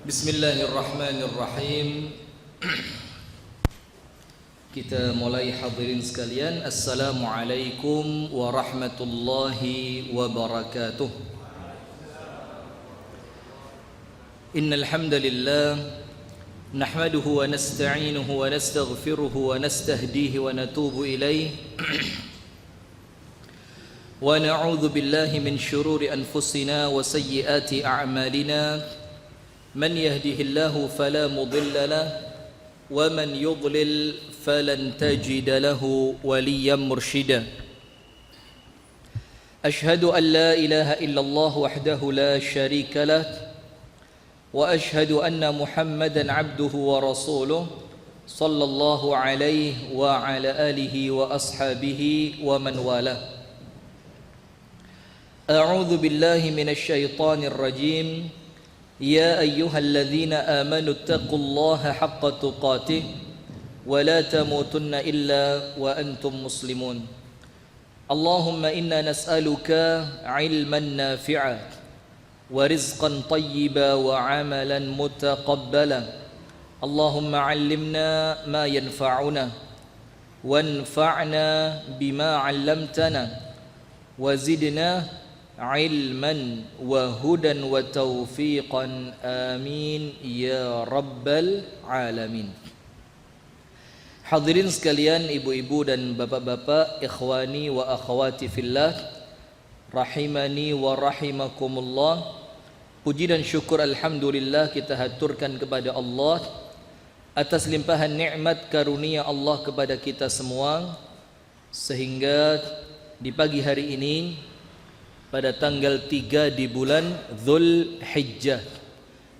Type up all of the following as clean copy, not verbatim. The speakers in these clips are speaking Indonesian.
Bismillahirrahmanirrahim. Kita mulai, hadirin sekalian. Assalamualaikum warahmatullahi wabarakatuh. Innal hamdalillah nahmaduhu wa nasta'inuhu wa nastaghfiruhu wa nastahdihi wa natubu ilayh. Wa na'udzu billahi min shururi anfusina wa sayyiati a'malina. من يهده الله فلا مضل له ومن يضلل فلن تجد له وليا مرشدا أشهد أن لا إله إلا الله وحده لا شريك له وأشهد أن محمدا عبده ورسوله صلى الله عليه وعلى آله وأصحابه ومن والاه أعوذ بالله من الشيطان الرجيم يا أيها الذين آمنوا اتقوا الله حق تقاته ولا تموتن إلا وأنتم مسلمون اللهم إنا نسألك علما نافعا ورزقا طيبا وعملا متقبلا اللهم علمنا ما ينفعنا وانفعنا بما علمتنا وزدنا ilman wa hudan wa taufiqan amin ya rabbal alamin. Hadirin sekalian, ibu-ibu dan bapak-bapak, ikhwani wa akhwati fillah, rahimani wa rahimakumullah. Puji dan syukur alhamdulillah kita haturkan kepada Allah atas limpahan nikmat karunia Allah kepada kita semua, sehingga di pagi hari ini pada tanggal 3 di bulan Dzulhijjah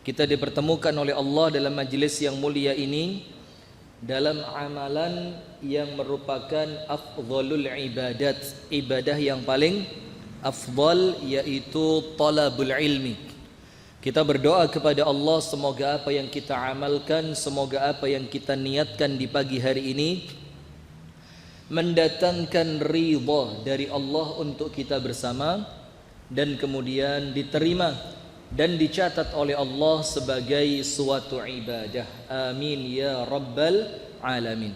kita dipertemukan oleh Allah dalam majlis yang mulia ini dalam amalan yang merupakan afdhalul ibadat, ibadah yang paling afdal, yaitu talabul ilmi. Kita berdoa kepada Allah semoga apa yang kita amalkan, semoga apa yang kita niatkan di pagi hari ini mendatangkan ridha dari Allah untuk kita bersama, dan kemudian diterima dan dicatat oleh Allah sebagai suatu ibadah. Amin ya rabbal alamin.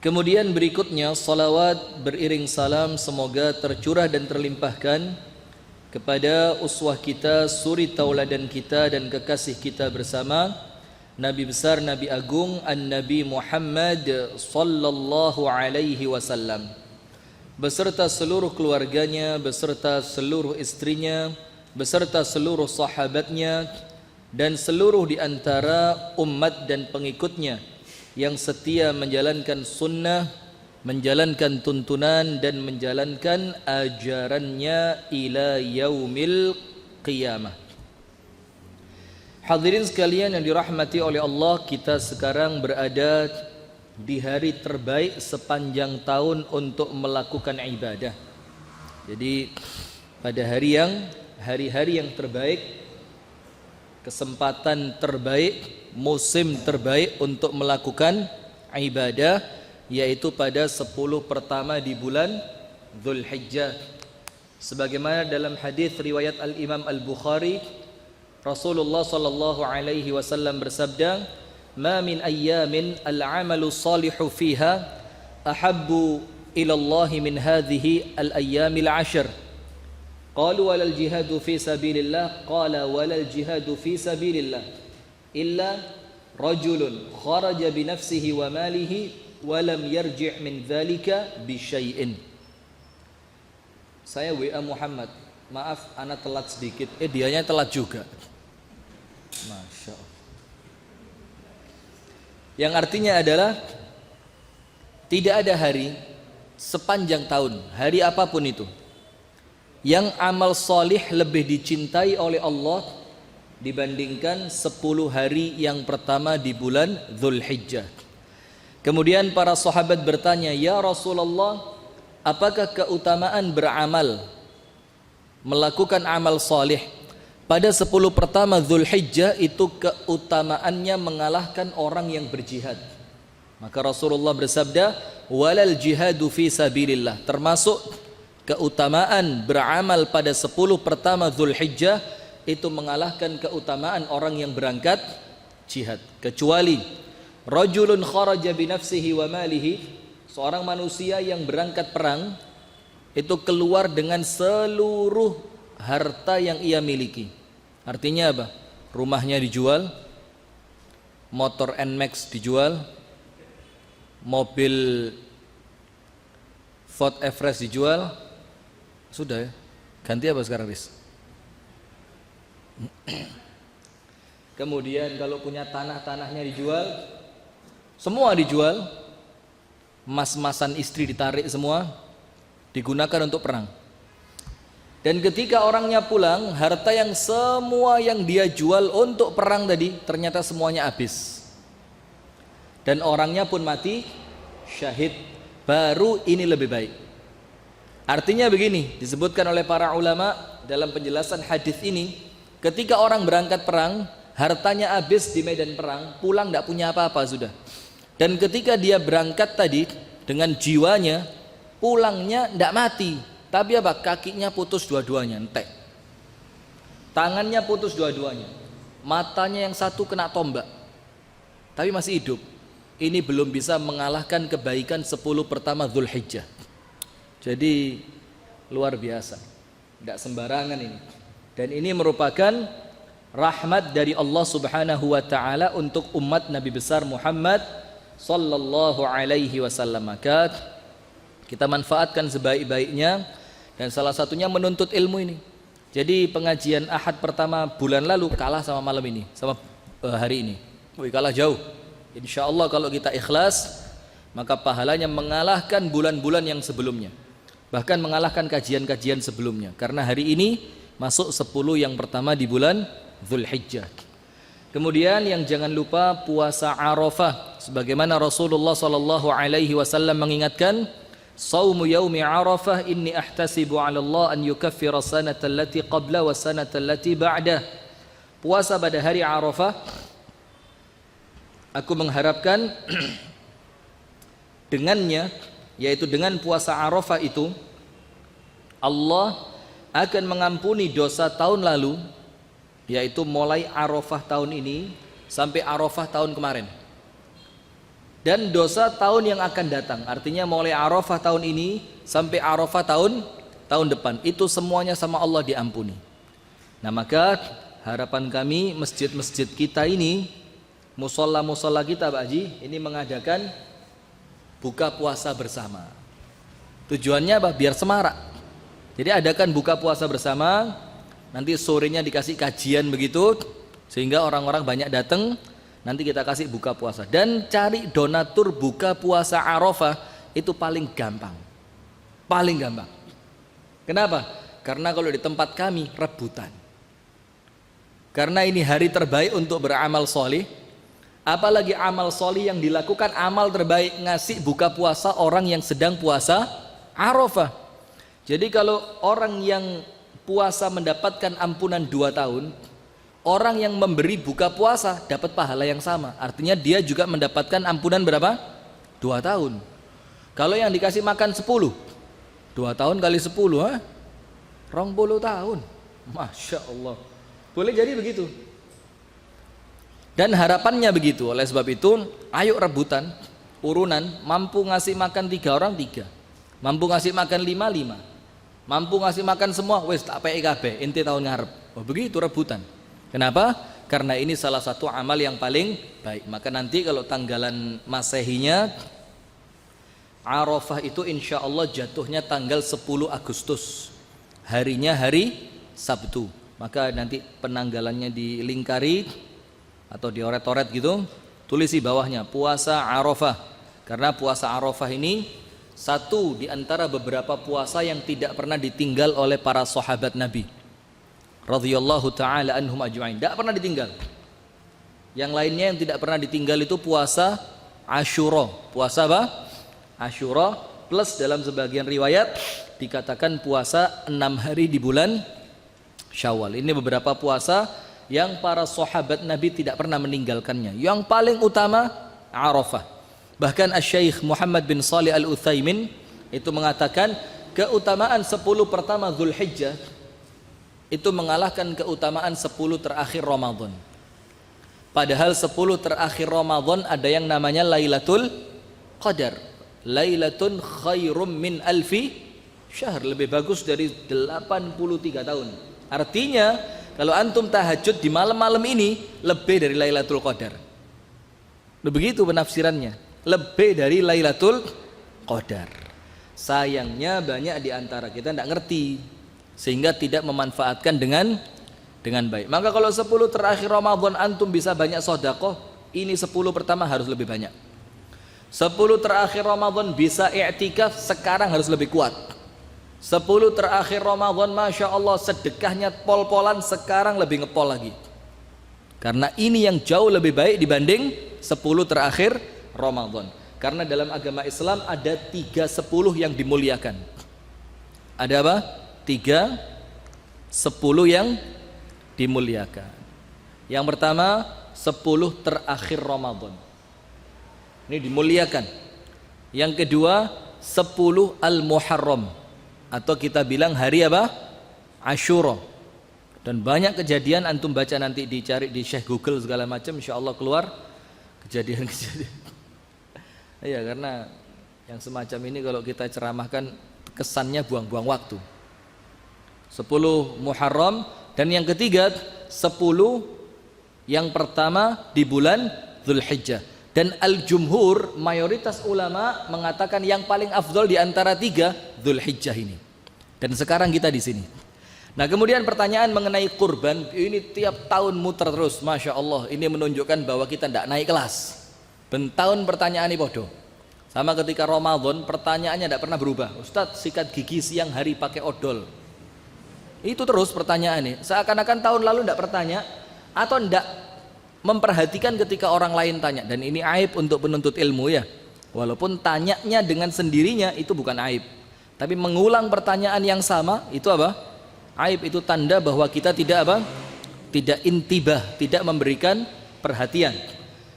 Kemudian berikutnya salawat beriring salam semoga tercurah dan terlimpahkan kepada uswah kita, suri tauladan kita dan kekasih kita bersama, Nabi besar, Nabi agung, An-Nabi Muhammad sallallahu alaihi wasallam, beserta seluruh keluarganya, beserta seluruh istrinya, beserta seluruh sahabatnya, dan seluruh di antara umat dan pengikutnya yang setia menjalankan sunnah, menjalankan tuntunan dan menjalankan ajarannya ila yaumil qiyamah. Hadirin sekalian yang dirahmati oleh Allah, kita sekarang berada di hari terbaik sepanjang tahun untuk melakukan ibadah. Jadi pada hari-hari yang terbaik, kesempatan terbaik, musim terbaik untuk melakukan ibadah, yaitu pada 10 pertama di bulan Dzulhijjah. Sebagaimana dalam hadis riwayat Al-Imam Al-Bukhari, Rasulullah sallallahu alaihi wasallam bersabda, ما من أيام العمل الصالح فيها أحب إلى الله من هذه الأيام العشر قالوا ولا الجهاد في سبيل الله قال ولا الجهاد في سبيل الله إلا رجل خرج بنفسه وماله ولم يرجع من ذلك بشيء. Saya WA Muhammad, maaf anak telat sedikit, dianya telat juga. Masya Allah. Yang artinya adalah tidak ada hari sepanjang tahun, hari apapun itu, yang amal solih lebih dicintai oleh Allah dibandingkan 10 hari yang pertama di bulan Dzulhijjah. Kemudian para sahabat bertanya, ya Rasulullah, apakah keutamaan beramal, melakukan amal solih pada 10 pertama Dzulhijjah itu keutamaannya mengalahkan orang yang berjihad? Maka Rasulullah bersabda, walal jihadu fi sabilillah, termasuk keutamaan beramal pada 10 pertama Dzulhijjah itu mengalahkan keutamaan orang yang berangkat jihad, kecuali rajulun kharaja bi nafsihi wa malihi, seorang manusia yang berangkat perang itu keluar dengan seluruh harta yang ia miliki. Artinya apa? Rumahnya dijual, motor NMAX dijual, mobil Ford Everest dijual. Sudah ya? Ganti apa sekarang, Riz? Kemudian kalau punya tanahnya dijual, semua dijual. Mas-masan istri ditarik semua, digunakan untuk perang. Dan ketika orangnya pulang, harta yang semua yang dia jual untuk perang tadi ternyata semuanya habis. Dan orangnya pun mati syahid. Baru ini lebih baik. Artinya begini, disebutkan oleh para ulama dalam penjelasan hadis ini, ketika orang berangkat perang, hartanya habis di medan perang, pulang tidak punya apa-apa sudah. Dan ketika dia berangkat tadi dengan jiwanya, pulangnya tidak mati, tapi apa? Kakinya putus dua-duanya, entek. Tangannya putus dua-duanya. Matanya yang satu kena tombak, tapi masih hidup. Ini belum bisa mengalahkan kebaikan 10 pertama Dzulhijjah. Jadi luar biasa, tidak sembarangan ini. Dan ini merupakan rahmat dari Allah Subhanahu wa taala untuk umat Nabi besar Muhammad sallallahu alaihi wasallam. Maka kita manfaatkan sebaik-baiknya, dan salah satunya menuntut ilmu ini. Jadi pengajian Ahad pertama bulan lalu kalah sama malam ini, sama hari ini. Wih, kalah jauh. Insya Allah kalau kita ikhlas, maka pahalanya mengalahkan bulan-bulan yang sebelumnya, bahkan mengalahkan kajian-kajian sebelumnya. Karena hari ini masuk 10 yang pertama di bulan Dzulhijjah. Kemudian yang jangan lupa puasa Arafah, sebagaimana Rasulullah sallallahu alaihi wasallam mengingatkan, "Shaumu yaumi Arafah inni ahtasibu 'ala Allah an yukaffira sanata allati qabla wa sanata allati ba'dah." Puasa pada hari Arafah, aku mengharapkan dengannya, yaitu dengan puasa Arafah itu, Allah akan mengampuni dosa tahun lalu, yaitu mulai Arafah tahun ini sampai Arafah tahun kemarin, dan dosa tahun yang akan datang. Artinya mulai Arafah tahun ini sampai Arafah tahun depan, itu semuanya sama Allah diampuni. Nah, maka harapan kami masjid-masjid kita ini, musola-musola kita Pak Haji, ini mengadakan buka puasa bersama. Tujuannya apa? Biar semarak. Jadi adakan buka puasa bersama, nanti sorenya dikasih kajian begitu, sehingga orang-orang banyak datang. Nanti kita kasih buka puasa. Dan cari donatur buka puasa Arafah, itu paling gampang. Paling gampang. Kenapa? Karena kalau di tempat kami rebutan. Karena ini hari terbaik untuk beramal soleh. Apalagi amal soleh yang dilakukan, amal terbaik ngasih buka puasa orang yang sedang puasa Arafah. Jadi kalau orang yang puasa mendapatkan ampunan 2 tahun, orang yang memberi buka puasa dapat pahala yang sama. Artinya dia juga mendapatkan ampunan berapa? 2 tahun. Kalau yang dikasih makan 10, 2 tahun kali 10, 20 tahun. Masya Allah. Boleh jadi begitu. Dan harapannya begitu. Oleh sebab itu, ayo rebutan, urunan, mampu ngasih makan 3 orang 3, mampu ngasih makan 5 5, mampu ngasih makan semua, wes tak PIKB, inti tahun ngarep. Oh, begitu rebutan. Kenapa? Karena ini salah satu amal yang paling baik. Maka nanti kalau tanggalan Masehinya, Arafah itu insya Allah jatuhnya tanggal 10 Agustus. Harinya hari Sabtu. Maka nanti penanggalannya dilingkari atau dioret-oret gitu, tulis di bawahnya puasa Arafah. Karena puasa Arafah ini satu di antara beberapa puasa yang tidak pernah ditinggal oleh para sahabat Nabi radhiyallahu taala anhum ajma'in. Tidak pernah ditinggal. Yang lainnya yang tidak pernah ditinggal itu puasa Asyura. Puasa apa? Asyura, plus dalam sebagian riwayat dikatakan puasa 6 hari di bulan Syawal. Ini beberapa puasa yang para sahabat Nabi tidak pernah meninggalkannya. Yang paling utama Arafah. Bahkan Asy-Syaikh Muhammad bin Shalih Al-Utsaimin itu mengatakan keutamaan 10 pertama Dzulhijjah itu mengalahkan keutamaan 10 terakhir Ramadan. Padahal 10 terakhir Ramadan ada yang namanya Lailatul Qadar. Lailatun khairum min alfi syahr, lebih bagus dari 83 tahun. Artinya kalau antum tahajud di malam-malam ini lebih dari Lailatul Qadar. Begitu penafsirannya, lebih dari Lailatul Qadar. Sayangnya banyak di antara kita tidak ngerti sehingga tidak memanfaatkan dengan baik. Maka kalau 10 terakhir Ramadan antum bisa banyak sedekah, ini 10 pertama harus lebih banyak. 10 terakhir Ramadan bisa i'tikaf, sekarang harus lebih kuat. 10 terakhir Ramadan Masya Allah sedekahnya pol-polan, sekarang lebih ngepol lagi. Karena ini yang jauh lebih baik dibanding 10 terakhir Ramadan. Karena dalam agama Islam ada 3-10 yang dimuliakan. Ada apa? 3-10 yang dimuliakan. Yang pertama 10 terakhir Ramadan, ini dimuliakan. Yang kedua 10 Al-Muharram, atau kita bilang hari apa? Asyura. Dan banyak kejadian, antum baca nanti, dicari di Syekh Google segala macam, insya Allah keluar kejadian-kejadian. Iya, karena yang semacam ini kalau kita ceramahkan kesannya buang-buang waktu. 10 Muharram. Dan yang ketiga 10 yang pertama di bulan Dzulhijjah. Dan al-jumhur, mayoritas ulama mengatakan yang paling afdol di antara 3 Dzulhijjah ini. Dan sekarang kita di sini. Nah, kemudian pertanyaan mengenai kurban ini tiap tahun muter terus, Masya Allah. Ini menunjukkan bahwa kita tidak naik kelas. Tahun pertanyaan ini bodoh. Sama ketika Ramadan pertanyaannya tidak pernah berubah. Ustadz, sikat gigi siang hari pakai odol. Itu terus pertanyaannya. Seakan-akan tahun lalu tidak bertanya atau tidak memperhatikan ketika orang lain tanya. Dan ini aib untuk penuntut ilmu ya. Walaupun tanyanya dengan sendirinya itu bukan aib. Tapi mengulang pertanyaan yang sama itu apa? Aib. Itu tanda bahwa kita tidak apa? Tidak intibah, tidak memberikan perhatian.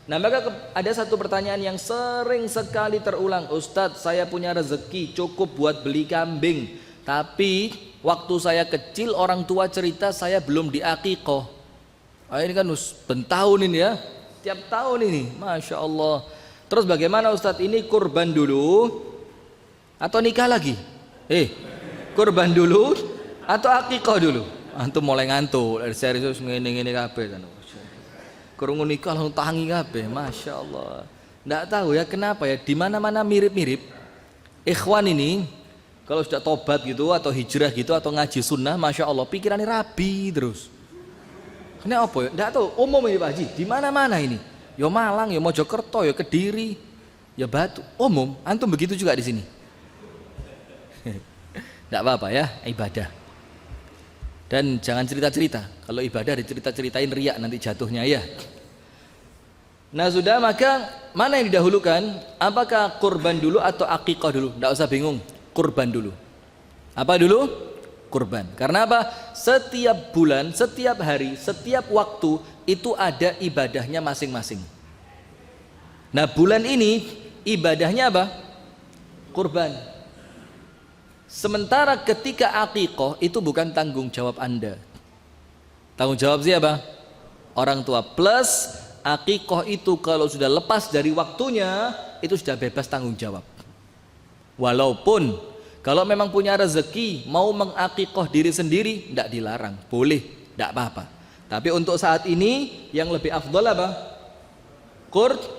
Nah, maka ada satu pertanyaan yang sering sekali terulang. Ustadz, saya punya rezeki cukup buat beli kambing, tapi waktu saya kecil orang tua cerita saya belum diakikoh. Ini kan bentahun ini ya, tiap tahun ini, Masya Allah. Terus bagaimana Ustadz, ini kurban dulu atau nikah lagi? Kurban dulu atau akikoh dulu? Antum mulai ngantuk, serius ngene-ngene kabeh kan. Kurung nikah langsung tangi kabeh, Masya Allah. Nggak tahu ya kenapa ya, di mana-mana mirip-mirip. Ikhwan ini kalau sudah tobat gitu atau hijrah gitu atau ngaji sunnah, Masya Allah pikirannya rabi terus. Ini apa ya? Nggak tahu, umum ini Pak Haji, di mana-mana ini. Ya Malang, ya Mojokerto, ya Kediri, ya Batu, umum. Antum begitu juga di sini. Nggak apa-apa ya, ibadah. Dan jangan cerita-cerita. Kalau ibadah dicerita-ceritain riak nanti jatuhnya ya. Nah sudah, maka mana yang didahulukan? Apakah kurban dulu atau akikah dulu? Tidak usah bingung, kurban dulu. Apa dulu? Kurban. Karena apa? Setiap bulan, setiap hari, setiap waktu itu ada ibadahnya masing-masing. Nah bulan ini ibadahnya apa? Kurban. Sementara ketika akikoh itu bukan tanggung jawab Anda. Tanggung jawab siapa? Orang tua. Plus akikoh itu kalau sudah lepas dari waktunya itu sudah bebas tanggung jawab. Walaupun kalau memang punya rezeki mau mengakikoh diri sendiri tidak dilarang, boleh, tidak apa-apa. Tapi untuk saat ini yang lebih afdol apa? Kurban.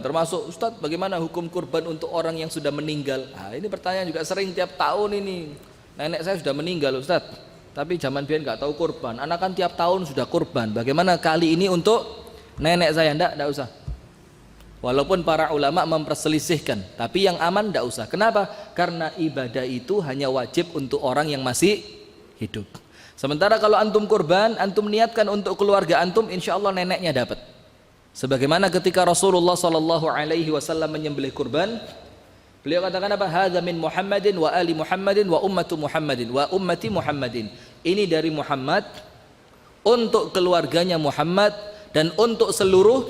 Termasuk Ustadz, bagaimana hukum kurban untuk orang yang sudah meninggal? Nah, ini pertanyaan juga sering tiap tahun ini. Nenek saya sudah meninggal Ustadz, tapi zaman biar nggak tahu kurban. Anak kan tiap tahun sudah kurban. Bagaimana kali ini untuk nenek saya? Enggak usah. Walaupun para ulama memperselisihkan, tapi yang aman enggak usah. Kenapa? Karena ibadah itu hanya wajib untuk orang yang masih hidup. Sementara kalau antum kurban, antum niatkan untuk keluarga antum, insya Allah neneknya dapat. Sebagaimana ketika Rasulullah SAW menyembelih kurban, beliau katakan apa? Hadza min Muhammadin wa ali Muhammadin wa ummatu Muhammadin wa ummati Muhammadin. Ini dari Muhammad untuk keluarganya Muhammad dan untuk seluruh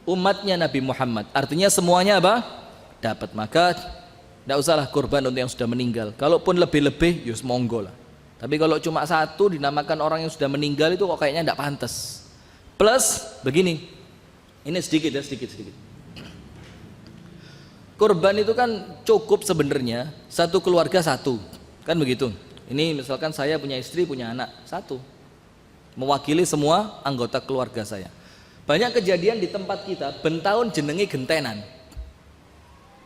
umatnya Nabi Muhammad. Artinya semuanya apa? Dapat. Maka tidak usahlah kurban untuk yang sudah meninggal. Kalaupun lebih-lebih, yus monggo lah. Tapi kalau cuma satu dinamakan orang yang sudah meninggal itu kok kayaknya tidak pantas. Plus begini, ini sedikit ya, sedikit. Kurban itu kan cukup sebenarnya satu keluarga satu, kan begitu. Ini misalkan saya punya istri, punya anak satu, mewakili semua anggota keluarga saya. Banyak kejadian di tempat kita, bentahun jenenge gentenan.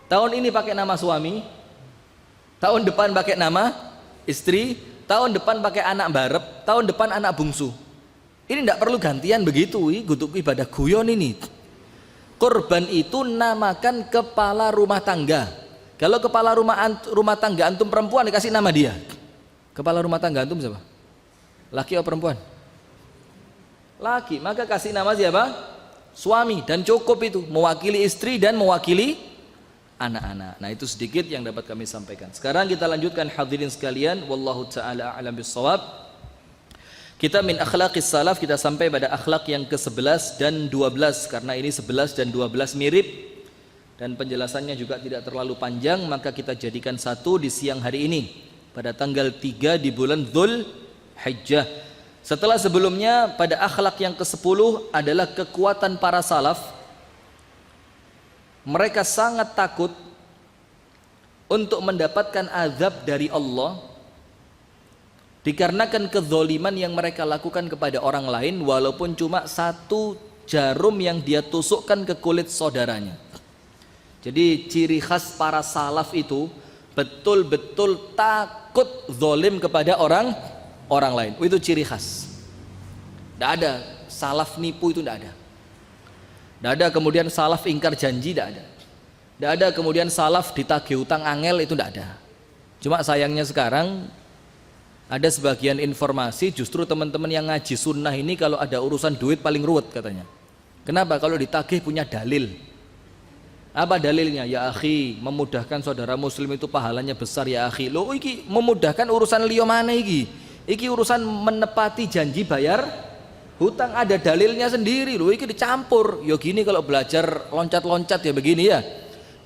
Tahun ini pakai nama suami, tahun depan pakai nama istri, tahun depan pakai anak barep, tahun depan anak bungsu. Ini tidak perlu gantian begitu, untuk ibadah guyon ini. Kurban itu namakan kepala rumah tangga. Kalau kepala rumah tangga antum perempuan dikasih nama dia. Kepala rumah tangga antum siapa? Laki atau perempuan? Laki, maka kasih nama siapa? Suami, dan cukup itu, mewakili istri dan mewakili anak-anak. Nah, itu sedikit yang dapat kami sampaikan. Sekarang kita lanjutkan hadirin sekalian, wallahu taala a'lam bissawab. Kita min akhlaqis salaf, kita sampai pada akhlak yang ke-11 dan 12, karena ini 11 dan 12 mirip dan penjelasannya juga tidak terlalu panjang, maka kita jadikan satu di siang hari ini pada tanggal 3 di bulan Dzulhijjah. Setelah sebelumnya pada akhlak yang ke-10 adalah kekuatan para salaf. Mereka sangat takut untuk mendapatkan azab dari Allah dikarenakan kezoliman yang mereka lakukan kepada orang lain, walaupun cuma satu jarum yang dia tusukkan ke kulit saudaranya. Jadi ciri khas para salaf itu betul-betul takut zolim kepada orang lain. Itu ciri khas. Tidak ada salaf nipu, itu tidak ada. Tidak ada kemudian salaf ingkar janji, tidak ada. Tidak ada kemudian salaf ditagih utang angel, itu tidak ada. Cuma sayangnya sekarang ada sebagian informasi justru teman-teman yang ngaji sunnah ini kalau ada urusan duit paling ruwet katanya. Kenapa? Kalau ditagih punya dalil. Apa dalilnya? Ya akhi, memudahkan saudara muslim itu pahalanya besar ya akhi. Loh iki memudahkan urusan liya mana iki? Iki urusan menepati janji bayar hutang, ada dalilnya sendiri. Loh iki dicampur. Ya gini kalau belajar loncat-loncat ya begini ya.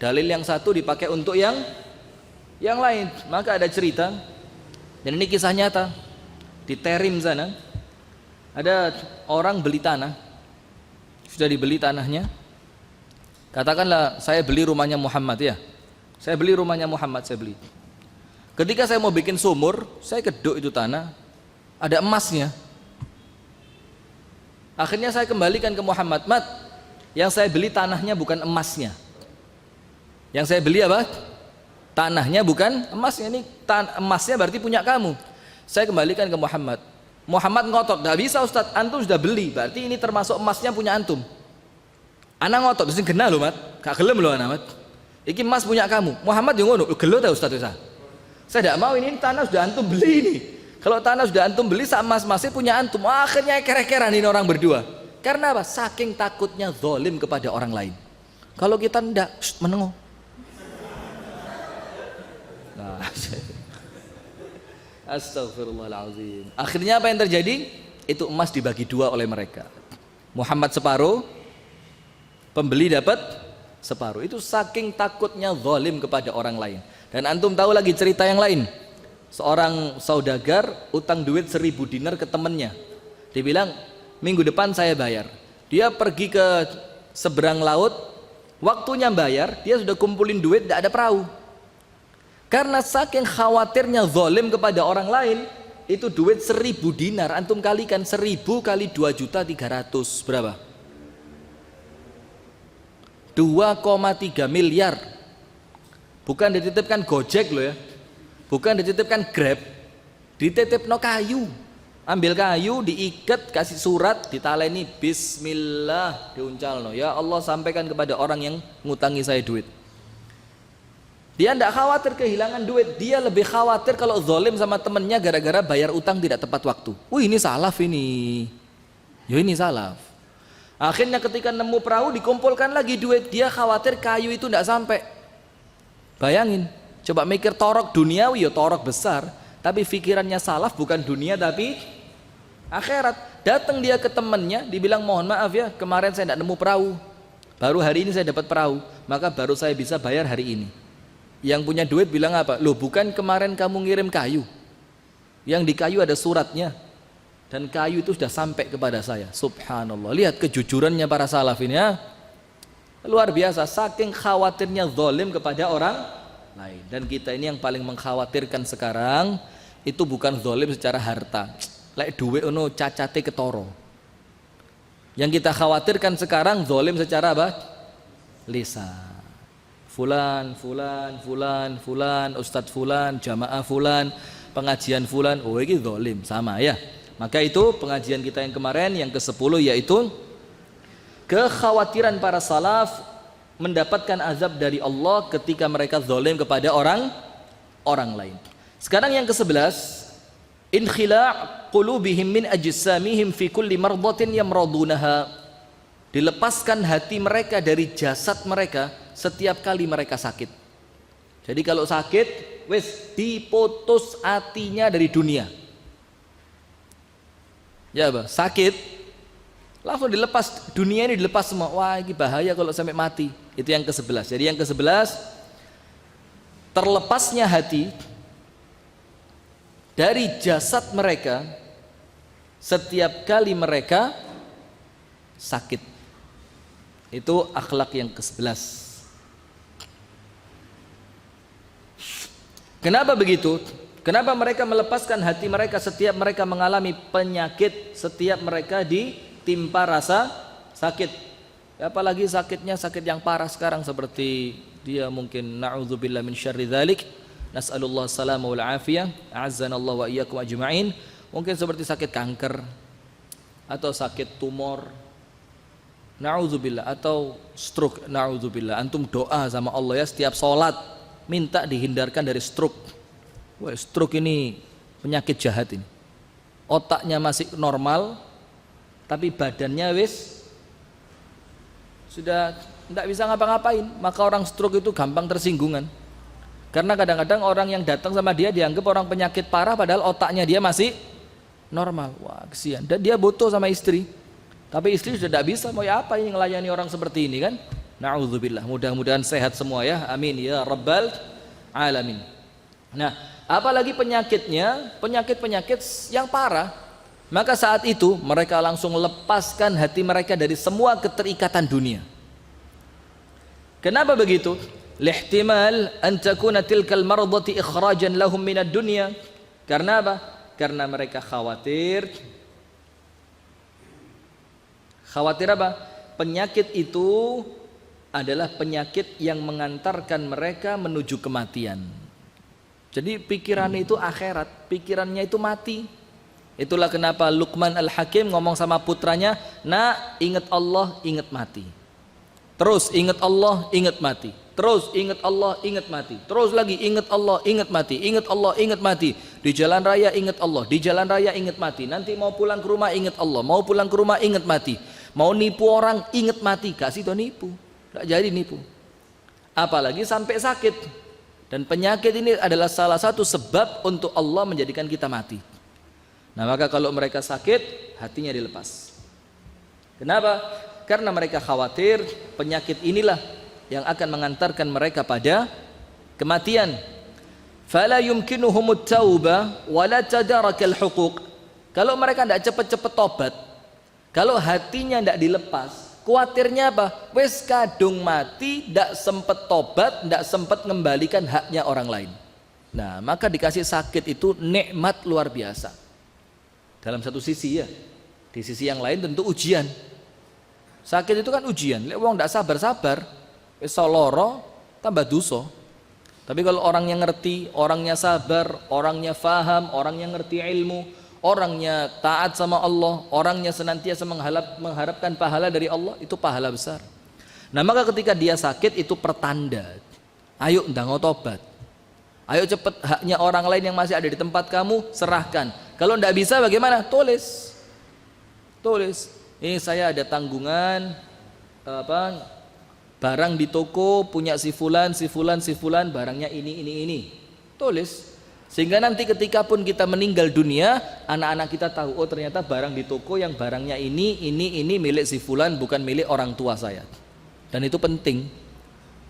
Dalil yang satu dipakai untuk yang lain. Maka ada cerita, dan ini kisah nyata di Terim sana. Ada orang beli tanah, sudah dibeli tanahnya. Katakanlah saya beli rumahnya Muhammad ya. Saya beli rumahnya Muhammad, saya beli. Ketika saya mau bikin sumur, saya keduk itu tanah, ada emasnya. Akhirnya saya kembalikan ke Muhammad, Mat, yang saya beli tanahnya bukan emasnya. Yang saya beli apa? Tanahnya bukan emasnya. Ini emasnya berarti punya kamu. Saya kembalikan ke Muhammad. Muhammad ngotot, gak bisa Ustadz, antum sudah beli, berarti ini termasuk emasnya punya antum. Anak ngotot, terus kena loh Mat, gak gelem loh anak Mat. Iki emas punya kamu. Muhammad yang ngono, gelo tak Ustadz Ustadz. Saya tidak mau, ini tanah sudah antum beli ini. Kalau tanah sudah antum beli, emas-emasnya punya antum. Akhirnya kere-keran ini orang berdua. Karena apa? Saking takutnya zalim kepada orang lain. Kalau kita ndak, menengok. Nah, astagfirullahaladzim. Akhirnya apa yang terjadi? Itu emas dibagi dua oleh mereka. Muhammad separuh, pembeli dapat separuh. Itu saking takutnya zalim kepada orang lain. Dan antum tahu lagi cerita yang lain. Seorang saudagar utang duit 1000 dinar ke temannya. Dia bilang, minggu depan saya bayar. Dia pergi ke seberang laut, waktunya bayar, dia sudah kumpulin duit, tidak ada perahu. Karena saking khawatirnya zalim kepada orang lain, itu duit 1000 dinar, antum kalikan 1000 kali 2.300.000 berapa? 2,3 miliar. Bukan dititipkan Gojek loh ya, bukan dititipkan Grab, dititipno kayu. Ambil kayu, diikat, kasih surat, ditaleni bismillah, diuncalno. Ya Allah, sampaikan kepada orang yang ngutangi saya duit. Dia tidak khawatir kehilangan duit, dia lebih khawatir kalau zalim sama temennya gara-gara bayar utang tidak tepat waktu. Wih, ini salaf ini. Ya ini salaf. Akhirnya ketika nemu perahu dikumpulkan lagi duit, dia khawatir kayu itu tidak sampai. Bayangin, coba mikir torok duniawi, ya torok besar, tapi pikirannya salaf bukan dunia tapi akhirat. Datang dia ke temannya, dibilang mohon maaf ya, kemarin saya tidak nemu perahu, baru hari ini saya dapat perahu, maka baru saya bisa bayar hari ini. Yang punya duit bilang apa? Loh, bukan kemarin kamu ngirim kayu, Yang di kayu ada suratnya. Dan kayu itu sudah sampai kepada saya. Subhanallah. Lihat kejujurannya para salaf ini ya. Luar biasa. Saking khawatirnya zalim kepada orang lain. Dan kita ini yang paling mengkhawatirkan sekarang itu bukan zalim secara harta. Lek duwe ono cacate ketoro. Yang kita khawatirkan sekarang zalim secara apa? Lisan. Fulan, fulan, fulan, fulan, ustadz fulan, jamaah fulan, pengajian fulan. Oh ini zalim sama ya. Maka itu pengajian kita yang kemarin yang ke-10 yaitu kekhawatiran para salaf mendapatkan azab dari Allah ketika mereka zalim kepada orang lain. Sekarang yang ke-11, inkhila' qulubihim min ajsamihim fi kulli mardatin yamradunaha. Dilepaskan hati mereka dari jasad mereka setiap kali mereka sakit. Jadi kalau sakit, wis diputus hatinya dari dunia. Ya bah, sakit langsung dilepas, dunia ini dilepas semua. Wah ini bahaya kalau sampai mati. Itu yang ke-11. Jadi yang ke-11, terlepasnya hati dari jasad mereka setiap kali mereka sakit. Itu akhlak yang ke-11. Kenapa begitu? Kenapa mereka melepaskan hati mereka setiap mereka mengalami penyakit, setiap mereka ditimpa rasa sakit? Apalagi sakitnya sakit yang parah sekarang seperti dia mungkin na'udzubillah min syarri dzalik, nas'alullah salama wal afiyah, a'azzanallahu wa iyyakum ajma'in. Mungkin seperti sakit kanker atau sakit tumor, na'udzubillah, atau stroke, na'udzubillah. Antum doa sama Allah ya setiap sholat, minta dihindarkan dari stroke. Wah, stroke ini penyakit jahat ini. Otaknya masih normal, tapi badannya wis sudah tidak bisa ngapa-ngapain. Maka orang stroke itu gampang tersinggungan. Karena kadang-kadang orang yang datang sama dia dianggap orang penyakit parah, padahal otaknya dia masih normal. Wah, kesian. Dan dia butuh sama istri. Tapi istri sudah tidak bisa. Mau ya apa ini ngelayani orang seperti ini kan? Na'udzubillah. Mudah-mudahan sehat semua ya. Amin ya rabbal alamin. Nah, apalagi penyakitnya, penyakit-penyakit yang parah, maka saat itu mereka langsung lepaskan hati mereka dari semua keterikatan dunia. Kenapa begitu? Lihtimal an takuna tilkal mardati ikhrajan lahum minad dunya. Karena apa? Karena mereka khawatir apa? Penyakit itu adalah penyakit yang mengantarkan mereka menuju kematian. Jadi pikirannya itu akhirat, pikirannya itu mati. Itulah kenapa Luqman Al-Hakim ngomong sama putranya, "Nak, ingat Allah, ingat mati." Terus ingat Allah, ingat mati. Terus ingat Allah, ingat mati. Terus lagi ingat Allah, ingat mati. Ingat Allah, ingat mati. Di jalan raya ingat Allah, di jalan raya ingat mati. Nanti mau pulang ke rumah ingat Allah, mau pulang ke rumah ingat mati. Mau nipu orang ingat mati, kasih to nipu. Enggak jadi nipu. Apalagi sampai sakit. Dan penyakit ini adalah salah satu sebab untuk Allah menjadikan kita mati. Nah maka kalau mereka sakit, hatinya dilepas. Kenapa? Karena mereka khawatir penyakit inilah yang akan mengantarkan mereka pada kematian. Fala yumkinuhumut taubah wala tadarakal huquq. Kalau mereka tidak cepat-cepat tobat, kalau hatinya tidak dilepas, khawatirnya apa? Wes kadung mati, tidak sempat tobat, tidak sempat mengembalikan haknya orang lain. Nah, maka dikasih sakit itu nikmat luar biasa. Dalam satu sisi ya, di sisi yang lain tentu ujian. Sakit itu kan ujian. Lek wong tidak sabar-sabar, wes loro tambah dosa. Tapi kalau orang yang ngerti, orangnya sabar, orangnya faham, orangnya ngerti ilmu, orangnya taat sama Allah, orangnya senantiasa mengharapkan pahala dari Allah, itu pahala besar. Nah maka ketika dia sakit itu pertanda, ayo ndang tobat, ayo cepet haknya orang lain yang masih ada di tempat kamu serahkan. Kalau ndak bisa bagaimana? Tulis. Ini saya ada tanggungan barang di toko punya si fulan, barangnya ini. Tulis. Sehingga nanti ketika pun kita meninggal dunia, anak-anak kita tahu, oh ternyata barang di toko yang barangnya ini milik si fulan, bukan milik orang tua saya. Dan itu penting.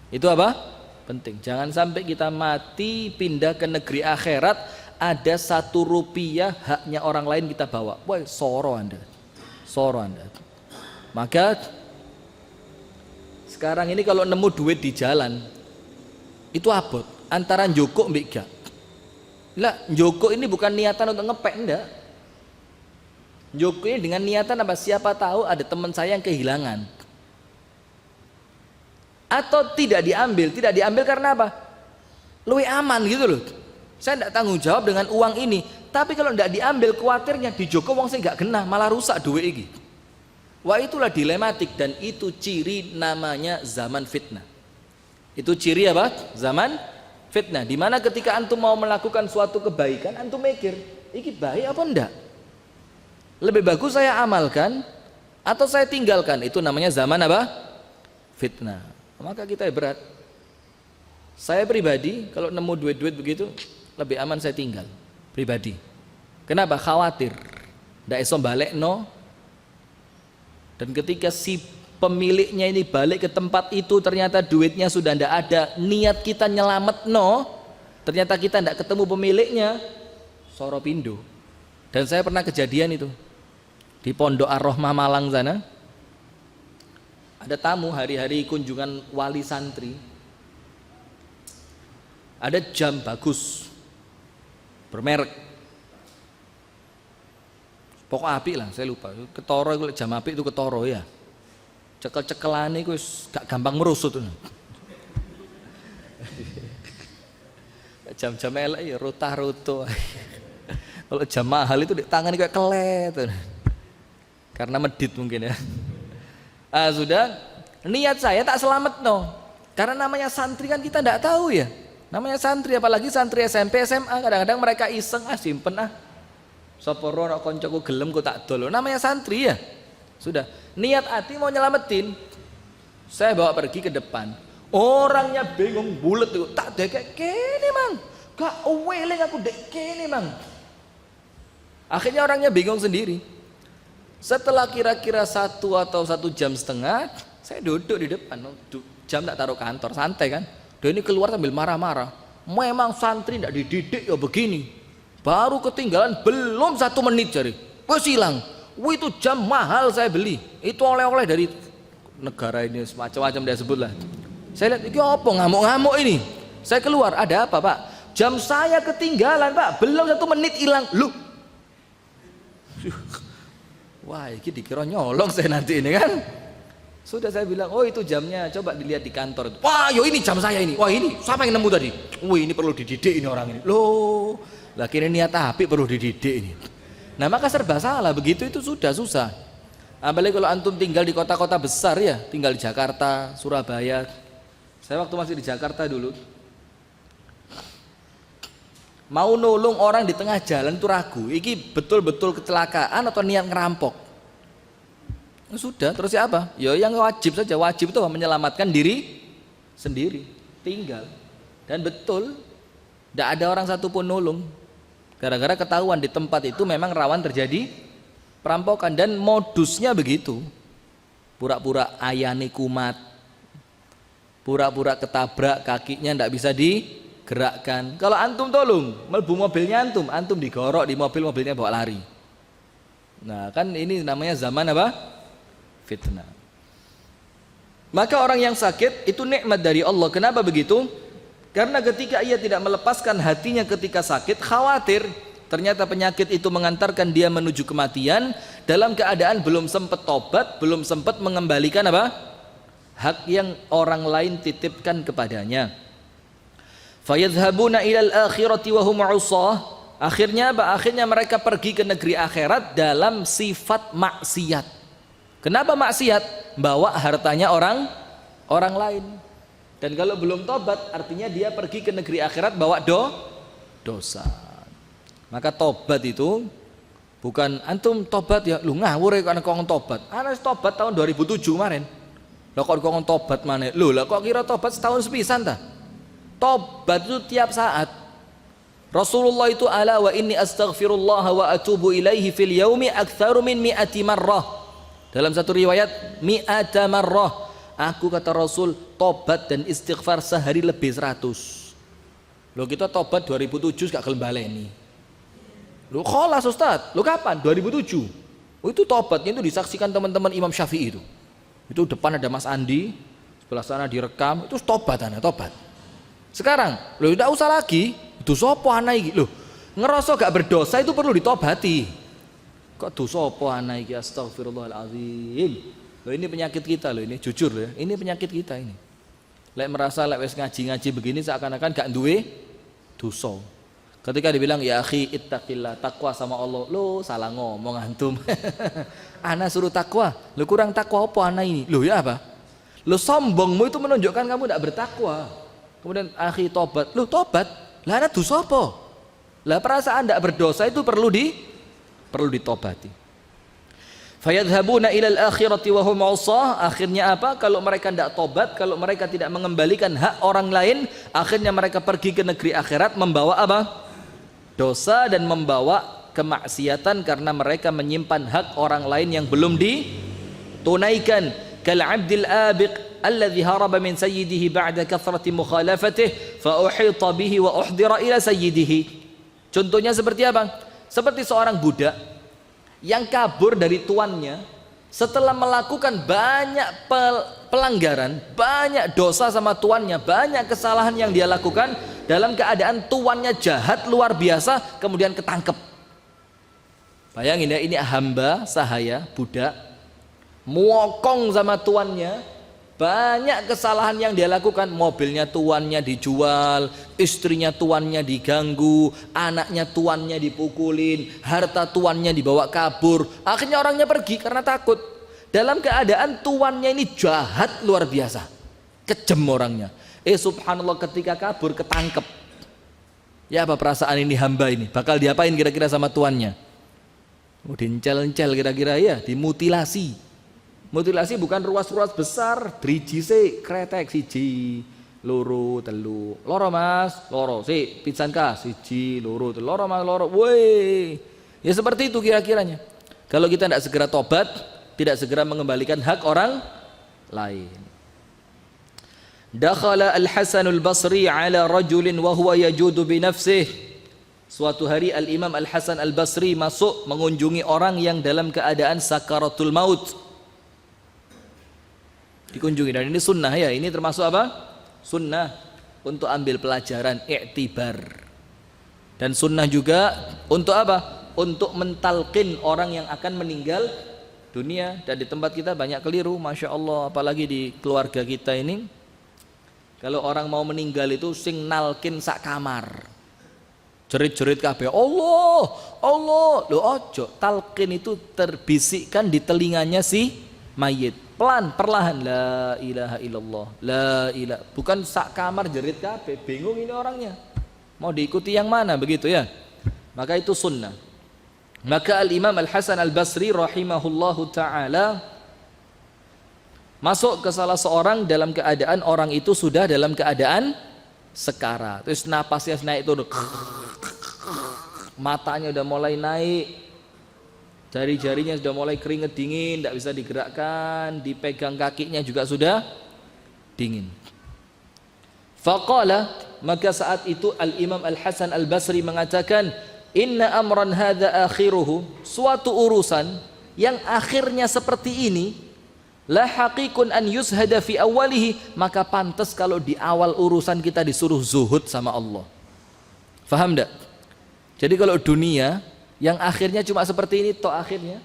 Itu apa? Penting. Jangan sampai kita mati pindah ke negeri akhirat, ada 1 rupiah haknya orang lain kita bawa, wah soro Anda. Maka sekarang ini kalau nemu duit di jalan itu abot antara njoko mbek gak. Lah njoko ini bukan niatan untuk ngepek, enggak. Njoko ini dengan niatan apa? Siapa tahu ada teman saya yang kehilangan. Atau tidak diambil karena apa? Lebih aman gitu loh. Saya tidak tanggung jawab dengan uang ini, tapi kalau tidak diambil khawatirnya di Joko wong sing gak genah malah rusak duit ini. Wah itulah dilematik, dan itu ciri namanya zaman fitnah. Itu ciri apa? Zaman fitnah. Dimana ketika antum mau melakukan suatu kebaikan, antum mikir, ini baik apa enggak? Lebih bagus saya amalkan atau saya tinggalkan. Itu namanya zaman apa? Fitnah. Maka kita berat. Saya pribadi kalau nemu duit-duit begitu lebih aman saya tinggal pribadi. Kenapa? Khawatir ndak iso balekno, dan ketika si pemiliknya ini balik ke tempat itu ternyata duitnya sudah ndak ada, niat kita nyelametno ternyata kita ndak ketemu pemiliknya, soro pindo. Dan saya pernah kejadian itu di Pondok Ar-Rahmah Malang sana. Ada tamu hari-hari kunjungan wali santri, ada jam bagus bermerek, pokok api lah, saya lupa ketoro. Kalau jam api itu ketoro ya, cekel-cekelane itu gak gampang merusut. Jam-jam elek ya rutah-rutuh. Kalau jam mahal itu di tangan kayak kelet, karena medit mungkin ya. Sudah, niat saya tak selamat no, karena namanya santri kan kita tidak tahu ya, namanya santri, apalagi santri SMP SMA, kadang-kadang mereka iseng simpen soporo nak koncoku gelem ku tak dol, namanya santri ya. Sudah, niat hati mau nyelamatin, saya bawa pergi ke depan, orangnya bingung bulet tuh, tak dekek kene mang, gak weling aku dek kene mang. Akhirnya orangnya bingung sendiri. Setelah kira-kira 1 atau 1,5 jam, saya duduk di depan, jam tak taruh kantor, santai kan. Dia ini keluar sambil marah-marah. Memang santri tidak dididik ya begini. Baru ketinggalan belum 1 menit jari, wes hilang. Wah itu jam mahal saya beli. Itu oleh-oleh dari negara ini, semacam-macam dia sebut lah. Saya lihat, ini apa ngamuk-ngamuk ini. Saya keluar, ada apa pak? Jam saya ketinggalan pak, belum 1 menit hilang. Lu wah ini dikira nyolong saya nanti ini kan. Sudah saya bilang, oh itu jamnya, coba dilihat di kantor. Wah yo ini jam saya ini, wah ini siapa yang nemu tadi? Wih ini perlu dididik ini orang ini. Loh lah kira niat api perlu dididik ini. Nah maka serba salah, begitu itu sudah susah. Apalagi kalau antum tinggal di kota-kota besar ya, tinggal di Jakarta, Surabaya. Saya waktu masih di Jakarta dulu, mau nolong orang di tengah jalan itu ragu, ini betul-betul kecelakaan atau niat ngerampok. Sudah, terus ya apa? Ya yang wajib saja, wajib itu menyelamatkan diri sendiri, tinggal. Dan betul, tidak ada orang satupun nolong. Gara-gara ketahuan di tempat itu memang rawan terjadi perampokan, dan modusnya begitu. Pura-pura ayane kumat, pura-pura ketabrak kakinya tidak bisa digerakkan. Kalau antum tolong, melbu mobilnya antum digorok di mobilnya bawa lari. Nah kan ini namanya zaman apa? Fitnah. Maka orang yang sakit itu nikmat dari Allah. Kenapa begitu? Karena ketika ia tidak melepaskan hatinya ketika sakit, khawatir ternyata penyakit itu mengantarkan dia menuju kematian dalam keadaan belum sempat tobat, belum sempat mengembalikan apa? Hak yang orang lain titipkan kepadanya. Fayadhhabuna ilal akhirati wa hum 'usah. Akhirnya apa? Akhirnya mereka pergi ke negeri akhirat dalam sifat maksiat. Kenapa maksiat? Bawa hartanya orang lain. Dan kalau belum tobat artinya dia pergi ke negeri akhirat bawa dosa. Maka tobat itu bukan antum tobat ya lu ngawur ya karena kau tobat. Anak tobat tahun 2007 kemarin. Lah kok kau tobat mana? Lu lah kok kira tobat setahun sepisan tah? Tobat itu tiap saat. Rasulullah itu ala wa inni astaghfirullah wa atubu ilaihi fil yaumi aktsaru min mi'ati marrah. Dalam satu riwayat mi'ata marrah. Aku kata Rasul tobat dan istighfar sehari lebih 100. Loh kita tobat 2007 gak gelem baleni. Loh kholas Ustaz, loh kapan? 2007. Oh, itu tobatnya itu disaksikan teman-teman Imam Syafi'i itu. Itu depan ada Mas Andi, sebelah sana direkam, itu tobat. Sekarang, loh tidak usah lagi, itu sopo anak iki. Loh, ngerasa gak berdosa itu perlu ditobati. Kok dosa apa anak iki, astagfirullahalazim. Loh ini penyakit kita loh, ini jujur loh ya. Ini penyakit kita ini. Lek merasa lek wis ngaji begini seakan-akan gak duwe dosa. Ketika dibilang ya akhi ittaqillah, takwa sama Allah, lo salah ngomong antum. Ana suruh takwa, lo kurang takwa apa ana ini? Lo ya apa? Lo sombongmu itu menunjukkan kamu tidak bertakwa. Kemudian akhi tobat, lo tobat, lah ana dosa apa? Lah perasaan tidak berdosa itu perlu ditobati. Fayadhabuna ilal akhirati wa hum usah. Akhirnya apa? Kalau mereka tidak tobat, kalau mereka tidak mengembalikan hak orang lain, akhirnya mereka pergi ke negeri akhirat membawa apa? Dosa dan membawa kemaksiatan karena mereka menyimpan hak orang lain yang belum ditunaikan. Kal 'abdil abiq alladhi haraba min sayyidihi ba'da kathrati mukhalafatih fa uhita bihi wa uhdira ila sayyidihi. Contohnya seperti apa? Seperti seorang budak yang kabur dari tuannya setelah melakukan banyak pelanggaran, banyak dosa sama tuannya, banyak kesalahan yang dia lakukan dalam keadaan tuannya jahat luar biasa, kemudian ketangkep. Bayangin ya, ini hamba sahaya, budak, muokong sama tuannya, banyak kesalahan yang dia lakukan, mobilnya tuannya dijual, istrinya tuannya diganggu, anaknya tuannya dipukulin, harta tuannya dibawa kabur, akhirnya orangnya pergi karena takut. Dalam keadaan tuannya ini jahat luar biasa, kejem orangnya. Subhanallah ketika kabur ketangkep. Ya apa perasaan ini hamba ini? Bakal diapain kira-kira sama tuannya? Oh, diencel-encel kira-kira ya, dimutilasi. Mutilasi bukan ruas-ruas besar, driji sih, kretek siji, loro, telu. Loro mas, loro sih, pisan kas, siji, loro, telu, loro mas, loro. Woi. Ya seperti itu kira-kiranya. Kalau kita tidak segera tobat, tidak segera mengembalikan hak orang lain. Dakhala Al-Hasan Al-Basri ala rajulin wa huwa yajudu bi nafsihi. Suatu hari Al-Imam Al-Hasan Al-Basri masuk mengunjungi orang yang dalam keadaan sakaratul maut. Dikunjungi, dan ini sunnah ya, ini termasuk apa? Sunnah untuk ambil pelajaran, i'tibar. Dan sunnah juga untuk apa? Untuk mentalqin orang yang akan meninggal dunia. Dan di tempat kita banyak keliru, Masya Allah, apalagi di keluarga kita ini. Kalau orang mau meninggal itu sing nalkin sak kamar, jerit-jerit kabeh, Allah, Allah. Loh ojo, talqin itu terbisikkan di telinganya si mayit, pelan, perlahan, la ilaha illallah, la ilaha. Bukan sak kamar jerit kabeh, bingung ini orangnya, mau diikuti yang mana begitu ya. Maka itu sunnah. Maka Al-Imam Al-Hasan Al-Basri rahimahullahu ta'ala masuk ke salah seorang dalam keadaan orang itu sudah dalam keadaan sekarat. Terus napasnya naik itu, matanya udah mulai naik, jari-jarinya sudah mulai keringet dingin, tidak bisa digerakkan, dipegang kakinya juga sudah dingin. Faqala, maka saat itu Al-Imam Al-Hasan Al-Basri mengatakan, inna amran hadza akhiruhu, suatu urusan yang akhirnya seperti ini, la haqiqun an yushada fi awalihi, maka pantas kalau di awal urusan kita disuruh zuhud sama Allah. Faham enggak? Jadi kalau dunia yang akhirnya cuma seperti ini, toh akhirnya